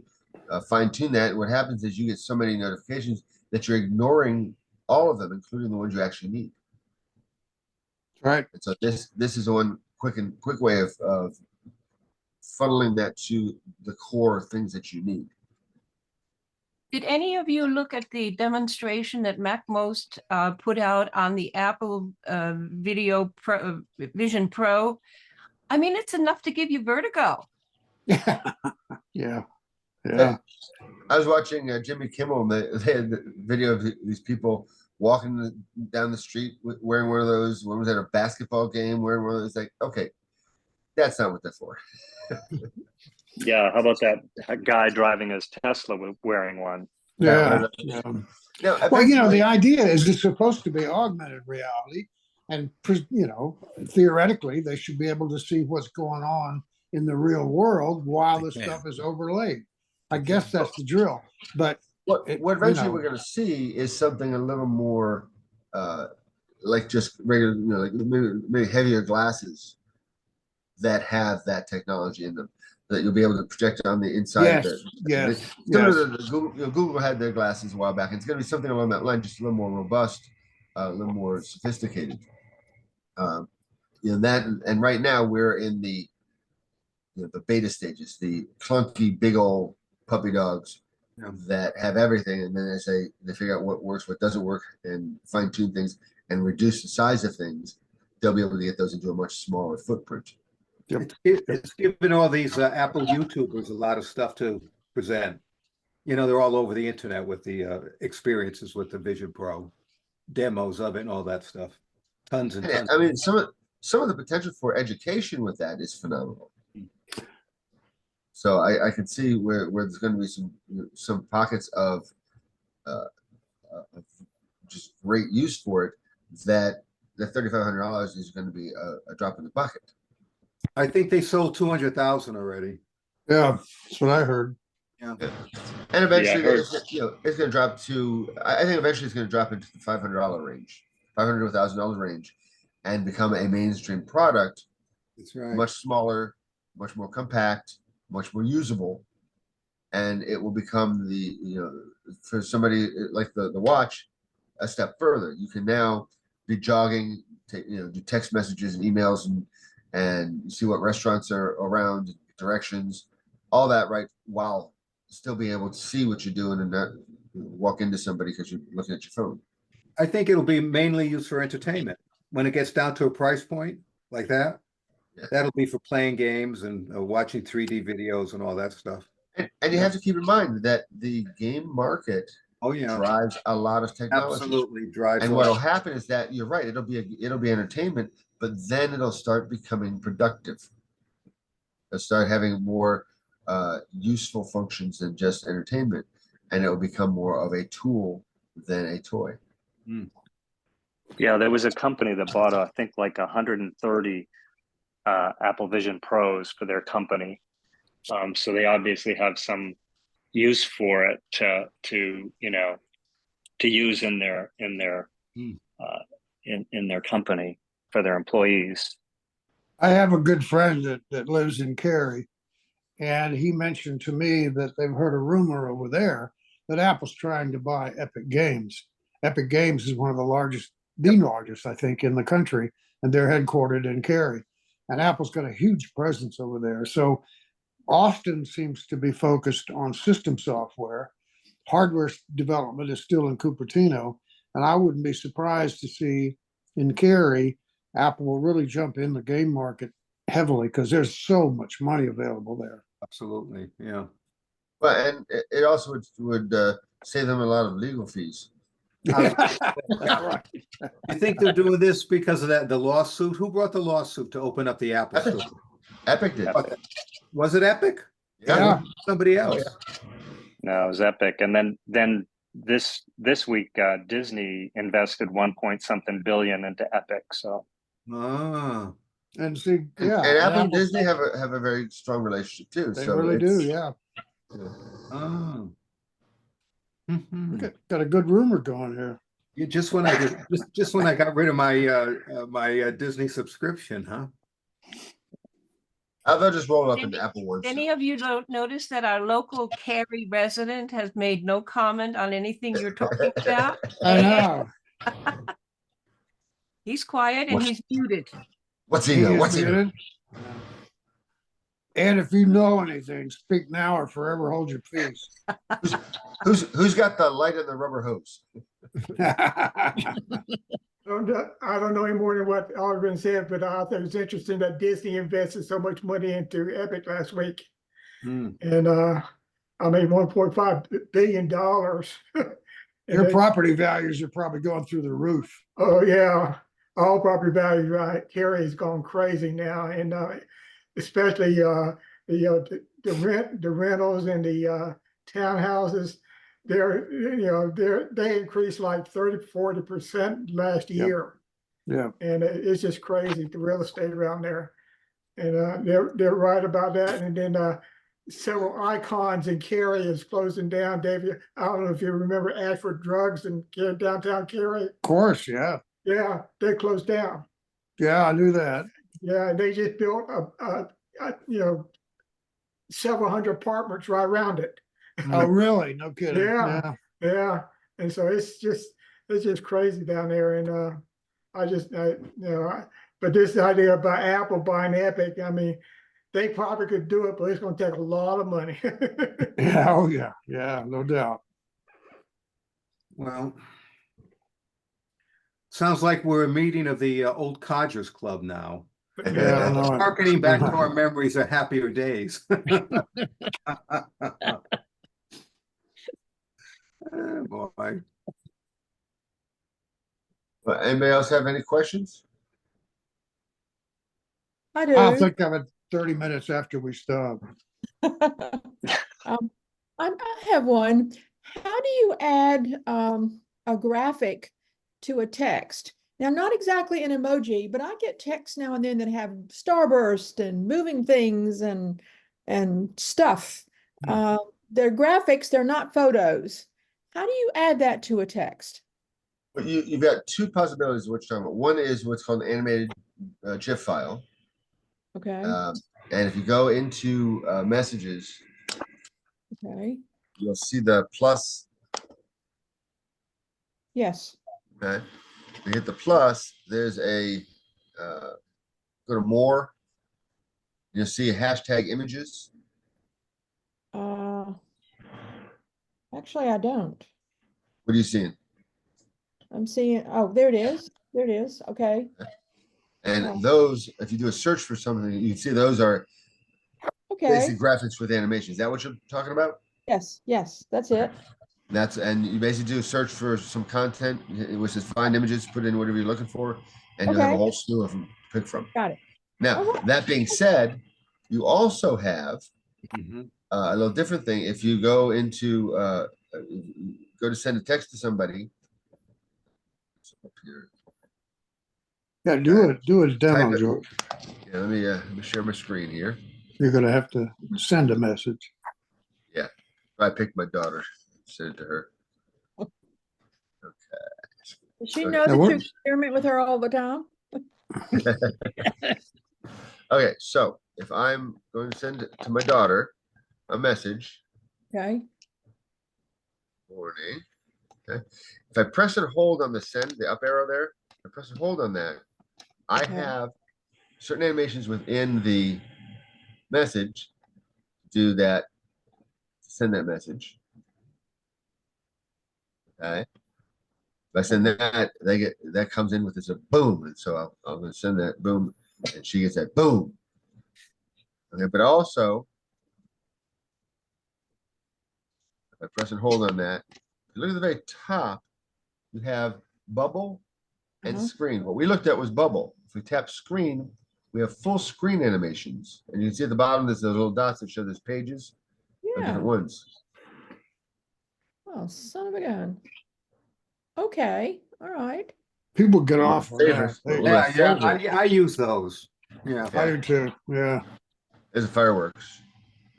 fine tune that. And what happens is you get so many notifications that you're ignoring all of them, including the ones you actually need. Right. And so this is one quick way of funneling that to the core things that you need. Did any of you look at the demonstration that MacMost put out on the Apple Vision Pro? I mean, it's enough to give you vertigo. Yeah. I was watching Jimmy Kimmel, and they had the video of these people walking down the street wearing one of those. One was at a basketball game wearing one of those. Like, okay, that's not what they're for. Yeah, how about that guy driving his Tesla wearing one? Yeah. No, Well, the idea is it's supposed to be augmented reality, and theoretically, they should be able to see what's going on in the real world while the stuff is overlaid. I guess that's the drill. But what eventually we're going to see is something a little more like just regular, like maybe heavier glasses that have that technology in them that you'll be able to project on the inside. Yes. Google had their glasses a while back. It's going to be something along that line, just a little more robust, a little more sophisticated. And right now we're in the beta stages, the clunky, big old puppy dogs that have everything, and then they figure out what works, what doesn't work, and fine tune things and reduce the size of things. They'll be able to get those into a much smaller footprint. It's given all these Apple YouTubers a lot of stuff to present. They're all over the internet with the experiences with the Vision Pro. demos of it and all that stuff. Tons and tons. I mean, some of the potential for education with that is phenomenal. So I can see where there's going to be some pockets of just great use for it. That the $3,500 is going to be a drop in the bucket. I think they sold 200,000 already. Yeah, that's what I heard. Yeah. And eventually, heard- it's going to drop to. I think eventually it's going to drop into the $500 range, $500 to $1,000 range, and become a mainstream product. That's right. Much smaller, much more compact, much more usable, and it will become for somebody like the watch a step further. You can now be jogging, do text messages and emails and see what restaurants are around, directions, all that, right, while still being able to see what you're doing and not walk into somebody because you're looking at your phone. I think it'll be mainly used for entertainment. When it gets down to a price point like that, Yeah. that'll be for playing games and watching 3D videos and all that stuff. And you have to keep in mind that the game market Oh yeah, drives a lot of technology. absolutely drives. And a what'll lot. happen is that you're right, it'll be entertainment, but then it'll start becoming productive. It'll start having more useful functions than just entertainment, and it will become more of a tool than a toy. Yeah, there was a company that bought, I think, like 130 Apple Vision Pros for their company. So they obviously have some use for it to use in their in their company for their employees. I have a good friend that lives in Cary, and he mentioned to me that they've heard a rumor over there that Apple's trying to buy Epic Games. Epic Games is one of the largest, I think, in the country, and they're headquartered in Cary. And Apple's got a huge presence over there. So Austin seems to be focused on system software. Hardware development is still in Cupertino, and I wouldn't be surprised to see in Cary Apple will really jump in the game market heavily because there's so much money available there. Absolutely, yeah. But and it also would save them a lot of legal fees. Right. You think they're doing this because of the lawsuit? Who brought the lawsuit to open up the Apple Epic. Store? Epic did. Was it Epic? Yeah. Somebody else. No, it was Epic. And then this week, Disney invested 1 point something billion into Epic. So Ah, And see, And, yeah, and Apple and Apple- Disney have a very strong relationship too. they So really do. it's- Yeah, ah. Mhm. got a good rumor going here. You just when I got rid of my Disney subscription, huh? They'll just roll it up Any- into Apple One. Any of you don't notice that our local Cary resident has made no comment on anything you're talking about? I know. He's quiet and he's muted. What's he He know? is What's he know? muted. And if you know anything, speak now or forever hold your peace. Who's got the light and the rubber hose? I don't know any more than what Alderman said, but I thought it was interesting that Disney invested so much money into Epic last week. Hmm. And I mean, $1.5 billion. Your property values are probably going through the roof. Oh, yeah. All property value, right? Cary has gone crazy now. And especially the rentals and the townhouses. They increased like 30-40% last year. Yeah. And it's just crazy, the real estate around there. And they're right about that. And then several icons in Cary is closing down. David, I don't know if you remember Ashford Drugs in downtown Cary. Of course, yeah. Yeah, they closed down. Yeah, I knew that. Yeah, they just built several hundred apartments right around it. Oh, really? No kidding. Yeah. Yeah, and so it's just crazy down there, and but this idea about Apple buying Epic, I mean, they probably could do it, but it's going to take a lot of money. Yeah, oh yeah, yeah, no doubt. Well, sounds like we're a meeting of the old Codgers Club now. Yeah, I know it. Harkening back to our memories of happier days. Oh, boy. Anybody else have any questions? I I'll do. think of it 30 minutes after we stop. I have one. How do you add a graphic to a text? Now, not exactly an emoji, but I get texts now and then that have starburst and moving things and stuff. They're graphics, they're not photos. How do you add that to a text? But you've got two possibilities of what you're talking about. One is what's called an animated GIF file. Okay, And if you go into messages, okay, you'll see the plus. yes. Okay. You hit the plus, there's a go to more. You'll see hashtag images. Uh, actually, I don't. What are you seeing? I'm seeing, oh, there it is. There it is. Okay. And Oh. those, if you do a search for something, you can see those are Okay. basic graphics with animation. Is that what you're talking about? Yes, yes, that's it. And you basically do a search for some content, which is find images, put in whatever you're looking for, and you'll have a Okay. whole slew of them to pick from. Got it. Now, All right. that being said, you also have a little different thing. If you go into go to send a text to somebody, up here, Yeah, do a type demo, it. George. Yeah, let me share my screen here. You're gonna have to send a message. Yeah, I picked my daughter, send it to her. Does she Okay. know Now that what- you experiment with her all the time? Okay, so if I'm going to send it to my daughter a message, Okay. morning. Okay, if I press and hold on the send, the up arrow there, I press and hold on that, I Okay. have certain animations within the message to do that, send that message. Okay. If I send that, that comes in with this a boom, and so I'm going to send that boom, and she gets that boom. Okay, but also if I press and hold on that, if you look at the very top, you have bubble and screen. What we looked at was bubble. If we tap screen, we have full screen animations, and you can see at the bottom there's those little dots that show there's pages of Yeah. different ones. Oh, son of a gun. Okay. All right. People get off on that. Favorites. They- Well, Yeah, favorite. I use those. Yeah. I do too. Yeah. There's a fireworks.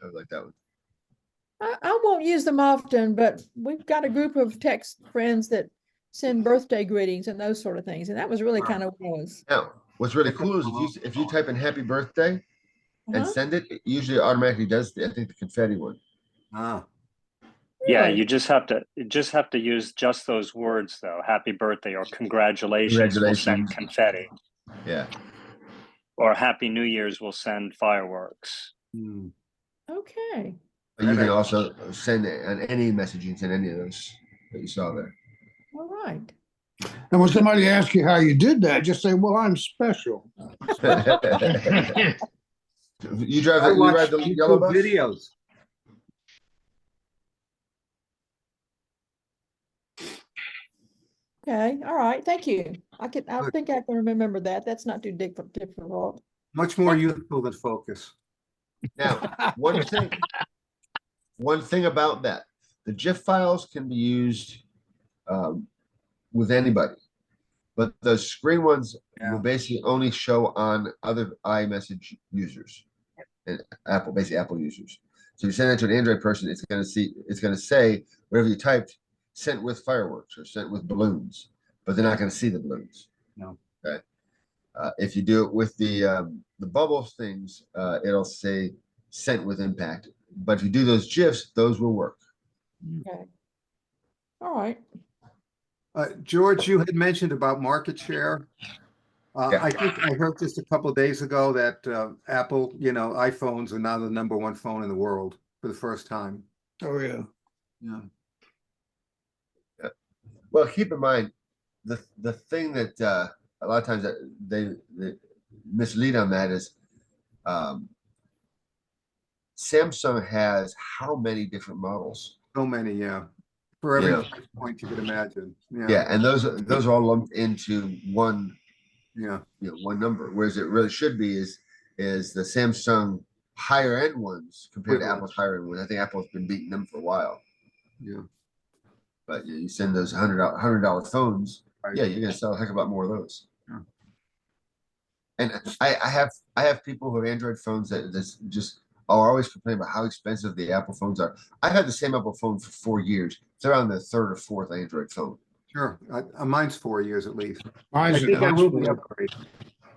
I like that one. I won't use them often, but we've got a group of text friends that send birthday greetings and those sort of things. And that was really kind of what it was. Now, what's really cool is if you type in happy birthday and Uh-huh. send it, it usually automatically does I think the confetti one. Ah, Yeah, Really? you just have to use just those words though. Happy birthday or congratulations will send Congratulations. confetti. Yeah. Or Happy New Year's will send fireworks. hmm. Okay. But you Right. can also send on any message, you can send any of those that you saw there. All right. And when somebody asks you how you did that, just say, "Well, I'm special." You drive I you watch ride the yellow YouTube bus? videos. Okay. All right. Thank you. I Good. think I can remember that. That's not too difficult. Much more useful than Focus. Now, one thing about that, the GIF files can be used with anybody, but the screen ones will basically only show on other iMessage users and basically Apple users. So you send it to an Android person, it's going to say whatever you typed, sent with fireworks or sent with balloons, but they're not going to see the balloons. No. Okay. If you do it with the bubble things, it'll say sent with impact. But if you do those GIFs, those will work. Okay. All right. George, you had mentioned about market share. Yeah. I think I heard just a couple of days ago that Apple, iPhones are now the #1 phone in the world for the first time. Oh yeah. Yeah. Well, keep in mind the thing that a lot of times that they mislead on that is Samsung has how many different models? So many, yeah. For every Yeah. price point you could imagine. Yeah, and those are all lumped into one, Yeah. one number. Whereas it really should be is the Samsung higher end ones compared to Equivalent. Apple's higher end ones. I think Apple's been beating them for a while. Yeah. But you send those $100 phones, Right. yeah, you're gonna sell a heck of a lot more of those. Yeah. And I have people who have Android phones that just are always complaining about how expensive the Apple phones are. I've had the same Apple phone for 4 years. They're on their third or fourth Android phone. Sure. Mine's 4 years at least. I Mine's- think I mine's will be four. upgrading.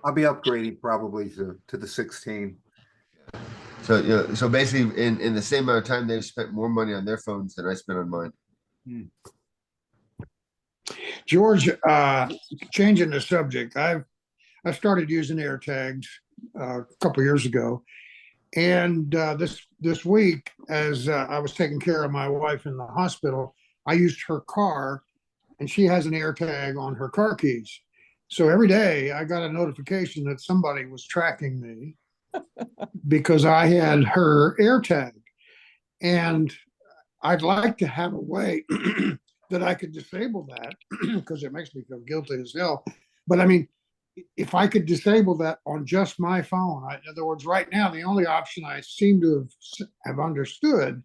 I'll be upgrading probably to the 16. So so basically in the same amount of time they've spent more money on their phones than I spent on mine. George, changing the subject, I started using AirTags a couple years ago, and this week, as I was taking care of my wife in the hospital, I used her car, and she has an AirTag on her car keys. So every day I got a notification that somebody was tracking me because I had her AirTag, and I'd like to have a way that I could disable that because it makes me feel guilty as hell. But I mean, if I could disable that on just my phone, in other words, right now, the only option I seem to have understood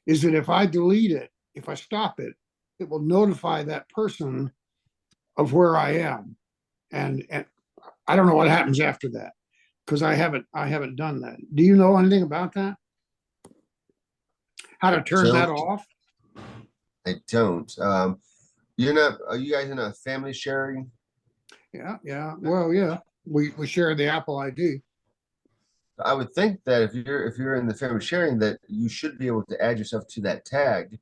is that if I delete it, if I stop it, it will notify that person of where I am. And I don't know what happens after that because I haven't done that. Do you know anything about that? How to turn So- that off? I don't. Are you guys in a family sharing? Yeah. Well, yeah, we share the Apple ID. I would think that if you're in the family sharing that you should be able to add yourself to that tag.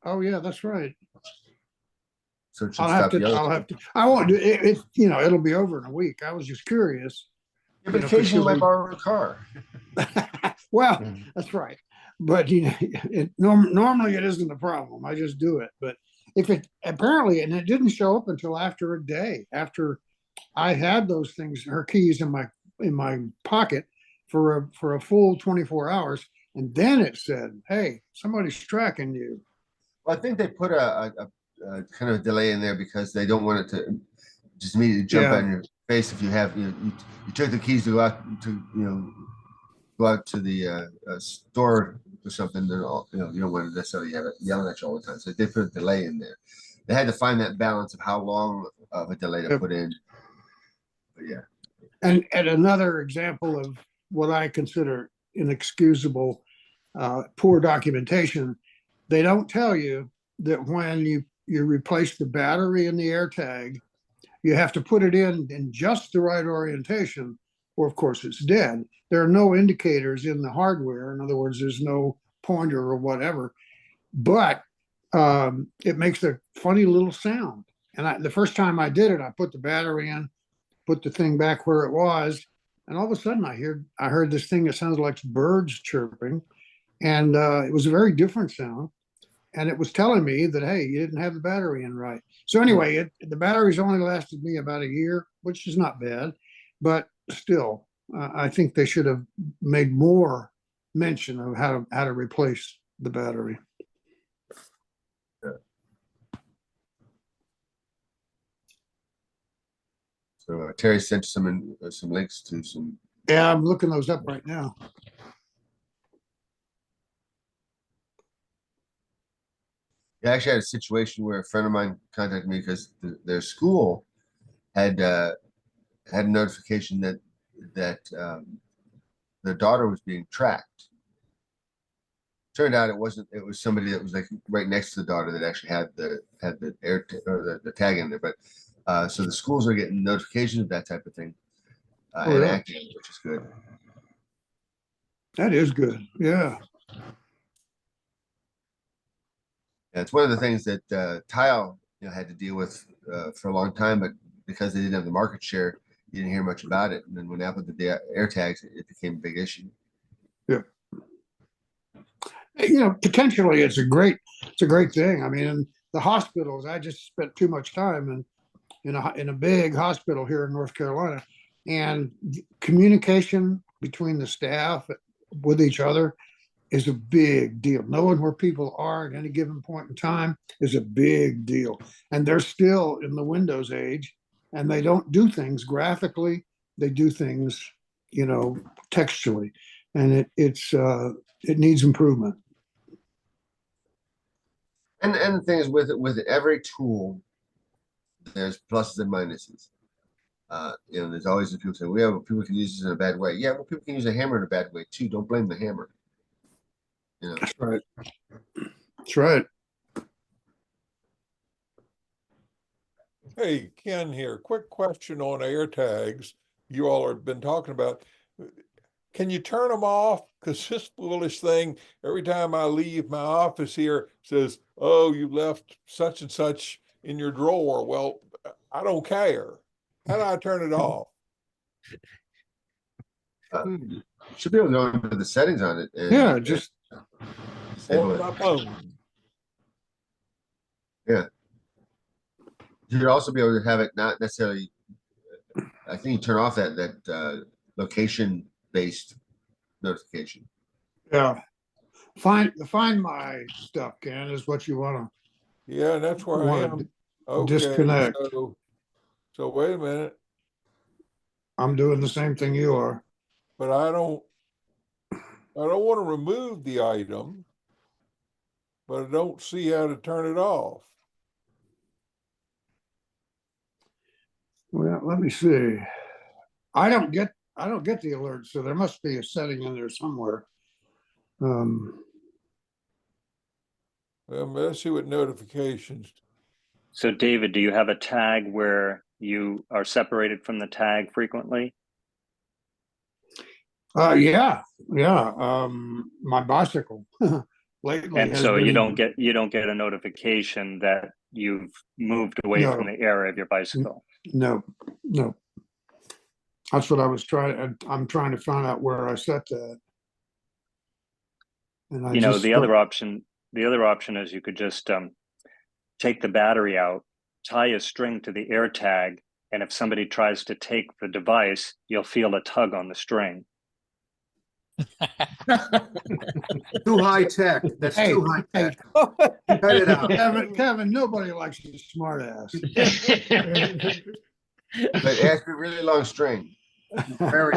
Oh, yeah, that's right. So it should stop the other. I'll have to, I won't do it. It's, it'll be over in a week. I was just curious. Yeah, but occasionally you might borrow a car. Well, that's right. But normally it isn't a problem. I just do it. But if it apparently, and it didn't show up until after a day, after I had those things, her keys in my pocket for a full 24 hours, and then it said, "Hey, somebody's tracking you." Well, I think they put a kind of a delay in there because they don't want it to just immediately jump Yeah. on your face if you have you took the keys to go out to go out to the store or something. Then you don't want to necessarily have it yelling at you all the time. So they put a delay in there. They had to find that balance of how long of a delay to Yep. put in. But yeah. And another example of what I consider inexcusable, poor documentation, they don't tell you that when you replace the battery in the AirTag, you have to put it in just the right orientation, or of course it's dead. There are no indicators in the hardware. In other words, there's no pointer or whatever, but it makes a funny little sound. And the first time I did it, I put the battery in, put the thing back where it was, and all of a sudden I heard this thing that sounds like birds chirping, and it was a very different sound, and it was telling me that, hey, you didn't have the battery in right. So anyway, the battery's only lasted me about a year, which is not bad, but still, I think they should have made more mention of how to replace the battery. So Terry sent some links to some. Yeah, I'm looking those up right now. Yeah, I actually had a situation where a friend of mine contacted me because their school had a notification that their daughter was being tracked. Turned out it wasn't. It was somebody that was like right next to the daughter that actually had the air or the tag in there. But so the schools are getting notifications of that type of thing and really? acting, which is good. That is good. Yeah. Yeah, it's one of the things that Tile had to deal with for a long time, but because they didn't have the market share, you didn't hear much about it. And then when Apple did the AirTags, it became a big issue. Yeah. Potentially it's a great thing. I mean, in the hospitals, I just spent too much time in a big hospital here in North Carolina, and communication between the staff with each other is a big deal. Knowing where people are at any given point in time is a big deal. And they're still in the Windows age, and they don't do things graphically. They do things, textually, and it needs improvement. And the thing is, with every tool, there's pluses and minuses. There's always the people say, people can use this in a bad way. Yeah, well, people can use a hammer in a bad way too. Don't blame the hammer. That's right. That's right. Hey, Ken here. Quick question on air tags. You all have been talking about. Can you turn them off? Because this foolish thing, every time I leave my office here, says, "Oh, you left such and such in your drawer." Well, I don't care. How do I turn it off? Should be able to go into the settings on it. Yeah, just disable On it. my phone. Yeah. You'd also be able to have it not necessarily. I think you turn off that location based notification. yeah. Find my stuff, Ken, is what you want Yeah, that's where I wanna am. d- Okay, disconnect. so wait a minute, I'm doing the same thing you are. but I don't want to remove the item, but I don't see how to turn it off. Well, let me see. I don't get the alert, so there must be a setting in there somewhere. Let's see what notifications. So David, do you have a tag where you are separated from the tag frequently? Yeah. My bicycle lately And has so you been, don't get a notification that you've moved away from No. the area of your bicycle. no. That's what I was I'm trying to find out where I set that. And I You know, just the other option is you could just take the battery out, tie a string to the AirTag, and if somebody tries to take the device, you'll feel a tug on the string. Too high tech. That's Hey, too high hey. tech. Cut it out. Kevin, nobody likes a smart ass. But it has to be a really long string. Very.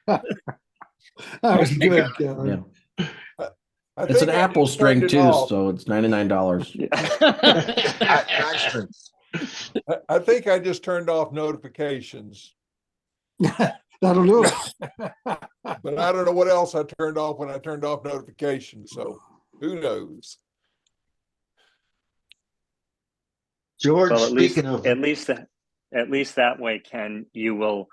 That was good, Kevin. Yeah. I It's an think I Apple just turned string it too, off. so it's $99. Nice string. I think I just turned off notifications, That'll do it. but I don't know what else I turned off when I turned off notifications. So who knows? George, Well, speaking of, at least that way, Ken, you will,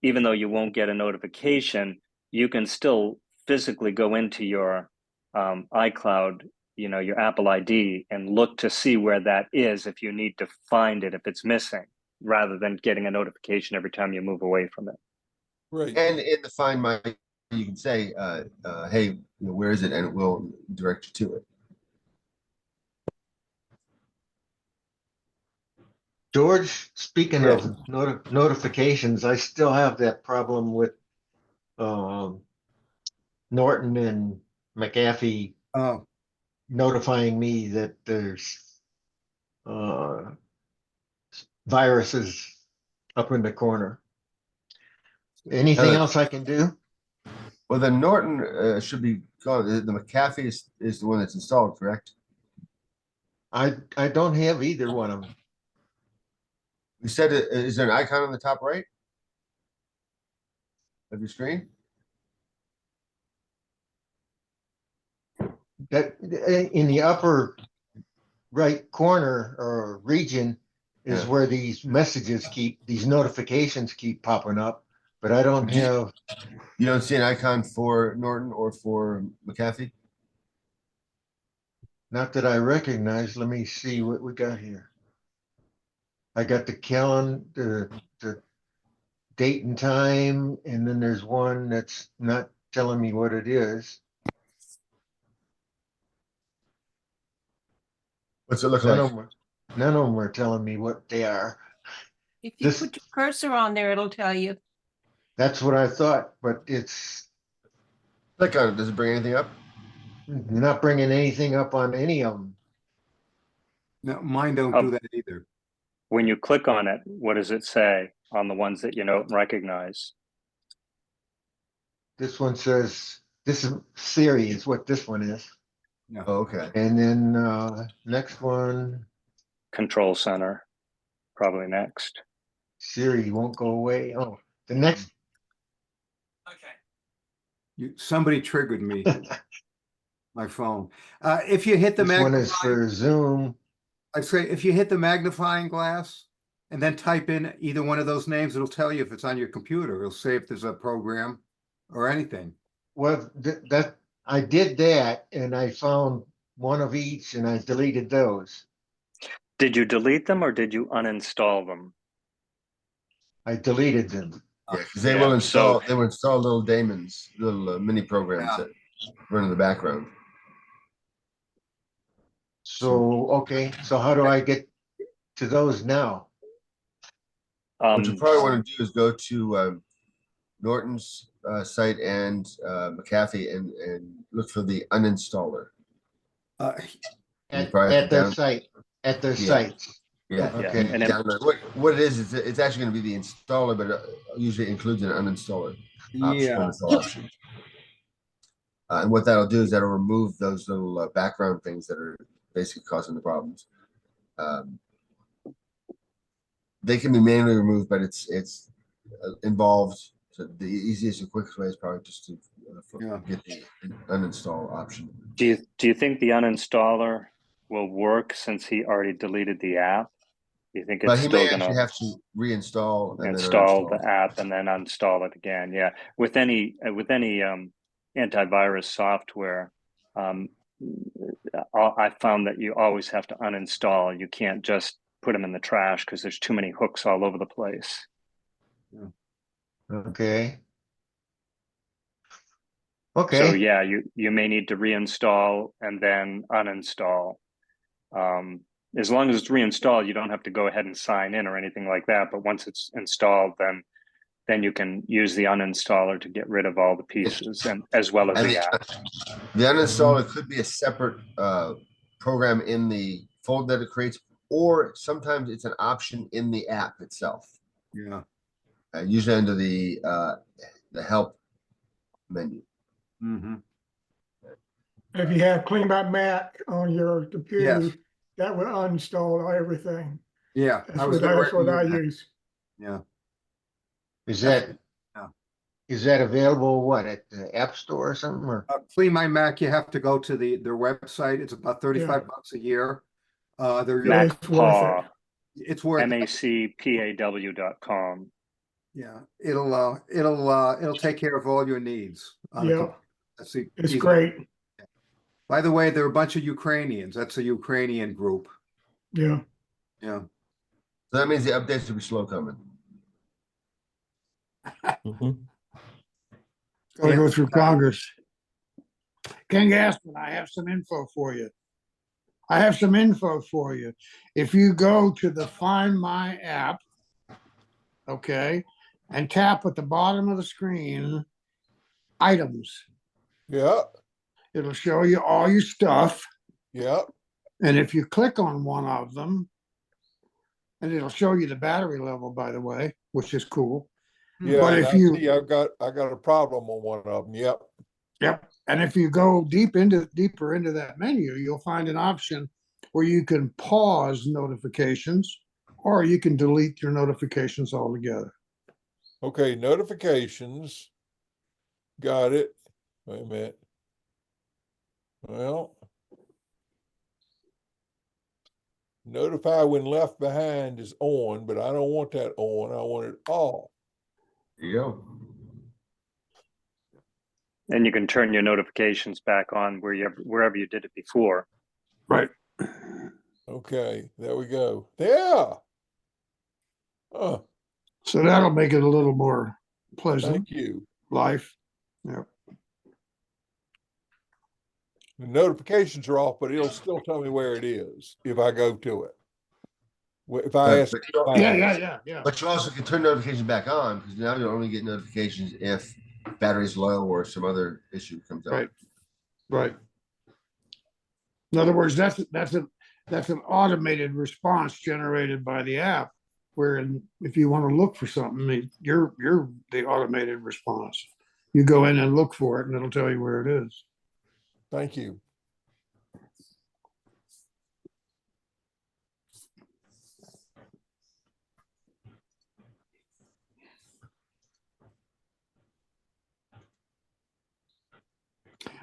even though you won't get a notification, you can still physically go into your iCloud, your Apple ID, and look to see where that is if you need to find it if it's missing, rather than getting a notification every time you move away from it. Right. And in the Find My, you can say, hey, where is it? And it will direct you to it. George, speaking Yes. of notifications, I still have that problem with Norton and McAfee Oh, notifying me that there's viruses up in the corner. Anything else I can do? Well, the Norton should be gone. The McAfee is the one that's installed, correct? I don't have either one of them. You said, is there an icon on the top right of your screen? That in the upper right corner or region is Yeah. where these notifications keep popping up, but I don't have. You don't see an icon for Norton or for McAfee? Not that I recognize. Let me see what we got here. I got the calendar, the date and time, and then there's one that's not telling me what it is. What's it look None like? of them, none of them are telling me what they are. If you This- put your cursor on there, it'll tell you. That's what I thought, but it's Click on it. Does it bring anything up? You're not bringing anything up on any of them. No, mine don't Oh. do that either. When you click on it, what does it say on the ones that you note and recognize? This one says, this is Siri is what this one is. No. Oh, okay. And then next one, Control center, probably next. Siri won't go away. Oh, the next, Somebody triggered me. My phone. If you hit the this one is magnifying, for Zoom. I say, if you hit the magnifying glass and then type in either one of those names, it'll tell you if it's on your computer. It'll say if there's a program or anything. Well, that I did that and I found one of each and I deleted those. Did you delete them or did you uninstall them? I deleted them. Yeah, because they Yeah, will install. so- They will install little daemons, little mini programs Yeah. that run in the background. So, okay, so how do I get to those now? What you probably want to do is go to Norton's site and McAfee and look for the uninstaller. At, probably have at to their down- site, at their Yeah. sites. Yeah. Okay. And then- Download. What it is it's actually going to be the installer, but it usually includes an uninstaller Yeah. option. And what that'll do is that'll remove those little background things that are basically causing the problems. They can be manually removed, but it's involved. So the easiest and quickest way is probably just to get the uninstall option. Do you think the uninstaller will work since he already deleted the app? Do you think But it's he still may gonna actually have to reinstall and install then the app and then uninstall it again? Yeah, with any antivirus software, I found that you always have to uninstall. You can't just put them in the trash because there's too many hooks all over the place. Okay. So Okay, yeah, you may need to reinstall and then uninstall. As long as it's reinstalled, you don't have to go ahead and sign in or anything like that. But once it's installed, then you can use the uninstaller to get rid of all the pieces and as well as And the app. the uninstaller could be a separate program in the folder that it creates, or sometimes it's an option in the app itself. Yeah. Usually under the help menu. Mm-hmm. If you have Clean by Mac on your computer, Yes. that would uninstall everything. Yeah. That's I was what gonna that's what I recommend that. use. Yeah. is that, Yeah. is that available, what, at the App Store or something, or? Clean My Mac, you have to go to their website. It's about 35 bucks a year. They're Yeah, Mac it's worth Paw, it. it's worth MACPAW.com. Yeah, it'll take care of all your needs. On a Yeah. computer. That's It's easy. great. By the way, there are a bunch of Ukrainians. That's a Ukrainian group. Yeah. Yeah. So that means the updates will be slow coming. Mhm. Gotta go through Congress. Ken Gaspin, I have some info for you. If you go to the Find My app, okay, and tap at the bottom of the screen, items, Yeah, it'll show you all your stuff. yeah. And if you click on one of them, and it'll show you the battery level, by the way, which is cool. Yeah, But and if I you- see I got a problem on one of them. Yep. Yep. And if you go deeper into that menu, you'll find an option where you can pause notifications or you can delete your notifications altogether. Okay, notifications. Got it. Wait a minute. Well, notify when left behind is on, but I don't want that on. I want it off. There you go. And you can turn your notifications back on wherever you did it before. Right. Okay, there we go. Yeah. Oh, So that'll make it a little more pleasant thank you. life. Yep. The notifications are off, but it'll still tell me where it is if I go to it. If I ask. But you don't- Yeah. But you also can turn notifications back on because now you'll only get notifications if battery's low or some other issue comes up. Right. In other words, that's an automated response generated by the app. Where if you want to look for something, you're the automated response. You go in and look for it, and it'll tell you where it is. Thank you.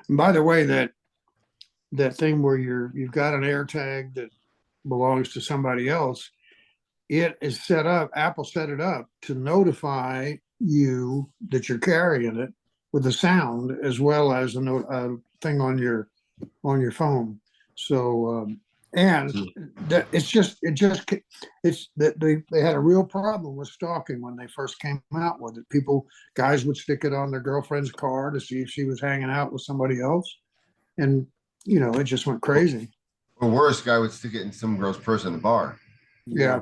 And by the way, that thing where you've got an AirTag that belongs to somebody else, it is set up, Apple set it up to notify you that you're carrying it with a sound as well as a thing on your phone. So and that it's that they had a real problem with stalking when they first came out with it. Guys would stick it on their girlfriend's car to see if she was hanging out with somebody else, and it just went crazy. Or worse, guy would stick it in some girl's purse in the bar. Yeah.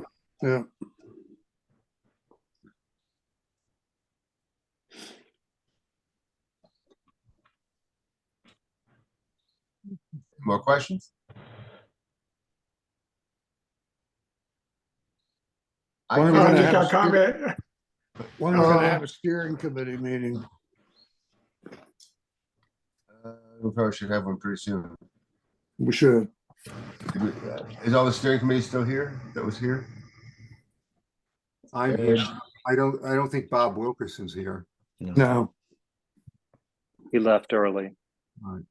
More questions? I When are can- we I gonna just have got a comment. When we're gonna have a steering committee meeting? We probably should have one pretty soon. We should. Is all the steering committee still here? That was here? I'm here. I don't think Bob Wilkerson's here. No. He left early. Right.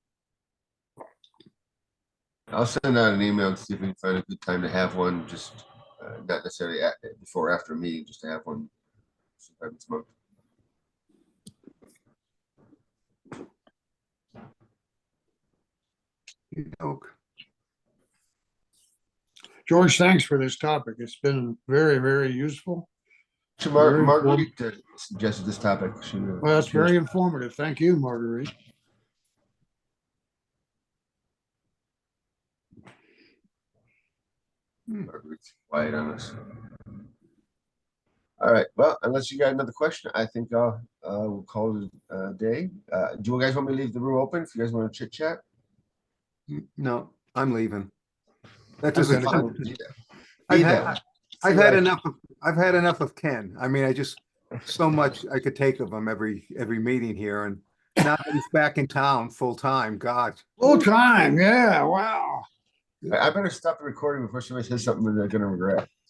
I'll send out an email and see if we can find a good time to have one, just not necessarily before or after a meeting, just to have one sometime this month. George, thanks for this topic. It's been very, very useful. So Very Marguerite suggested this topic. Well, that's very informative. Thank you, Marguerite. Marguerite's quiet on us. All right. Well, unless you got another question, I think we'll call it a day. Do you guys want me to leave the room open if you guys want to chit chat? No, I'm leaving. That I'm doesn't. gonna be there. I've Be had, there. I've had enough of. I've had enough of Ken. I mean, I just so much I could take of him every meeting here, and now that he's back in town full time. God, Full time, yeah. Wow. I better stop the recording before somebody says something that they're gonna regret.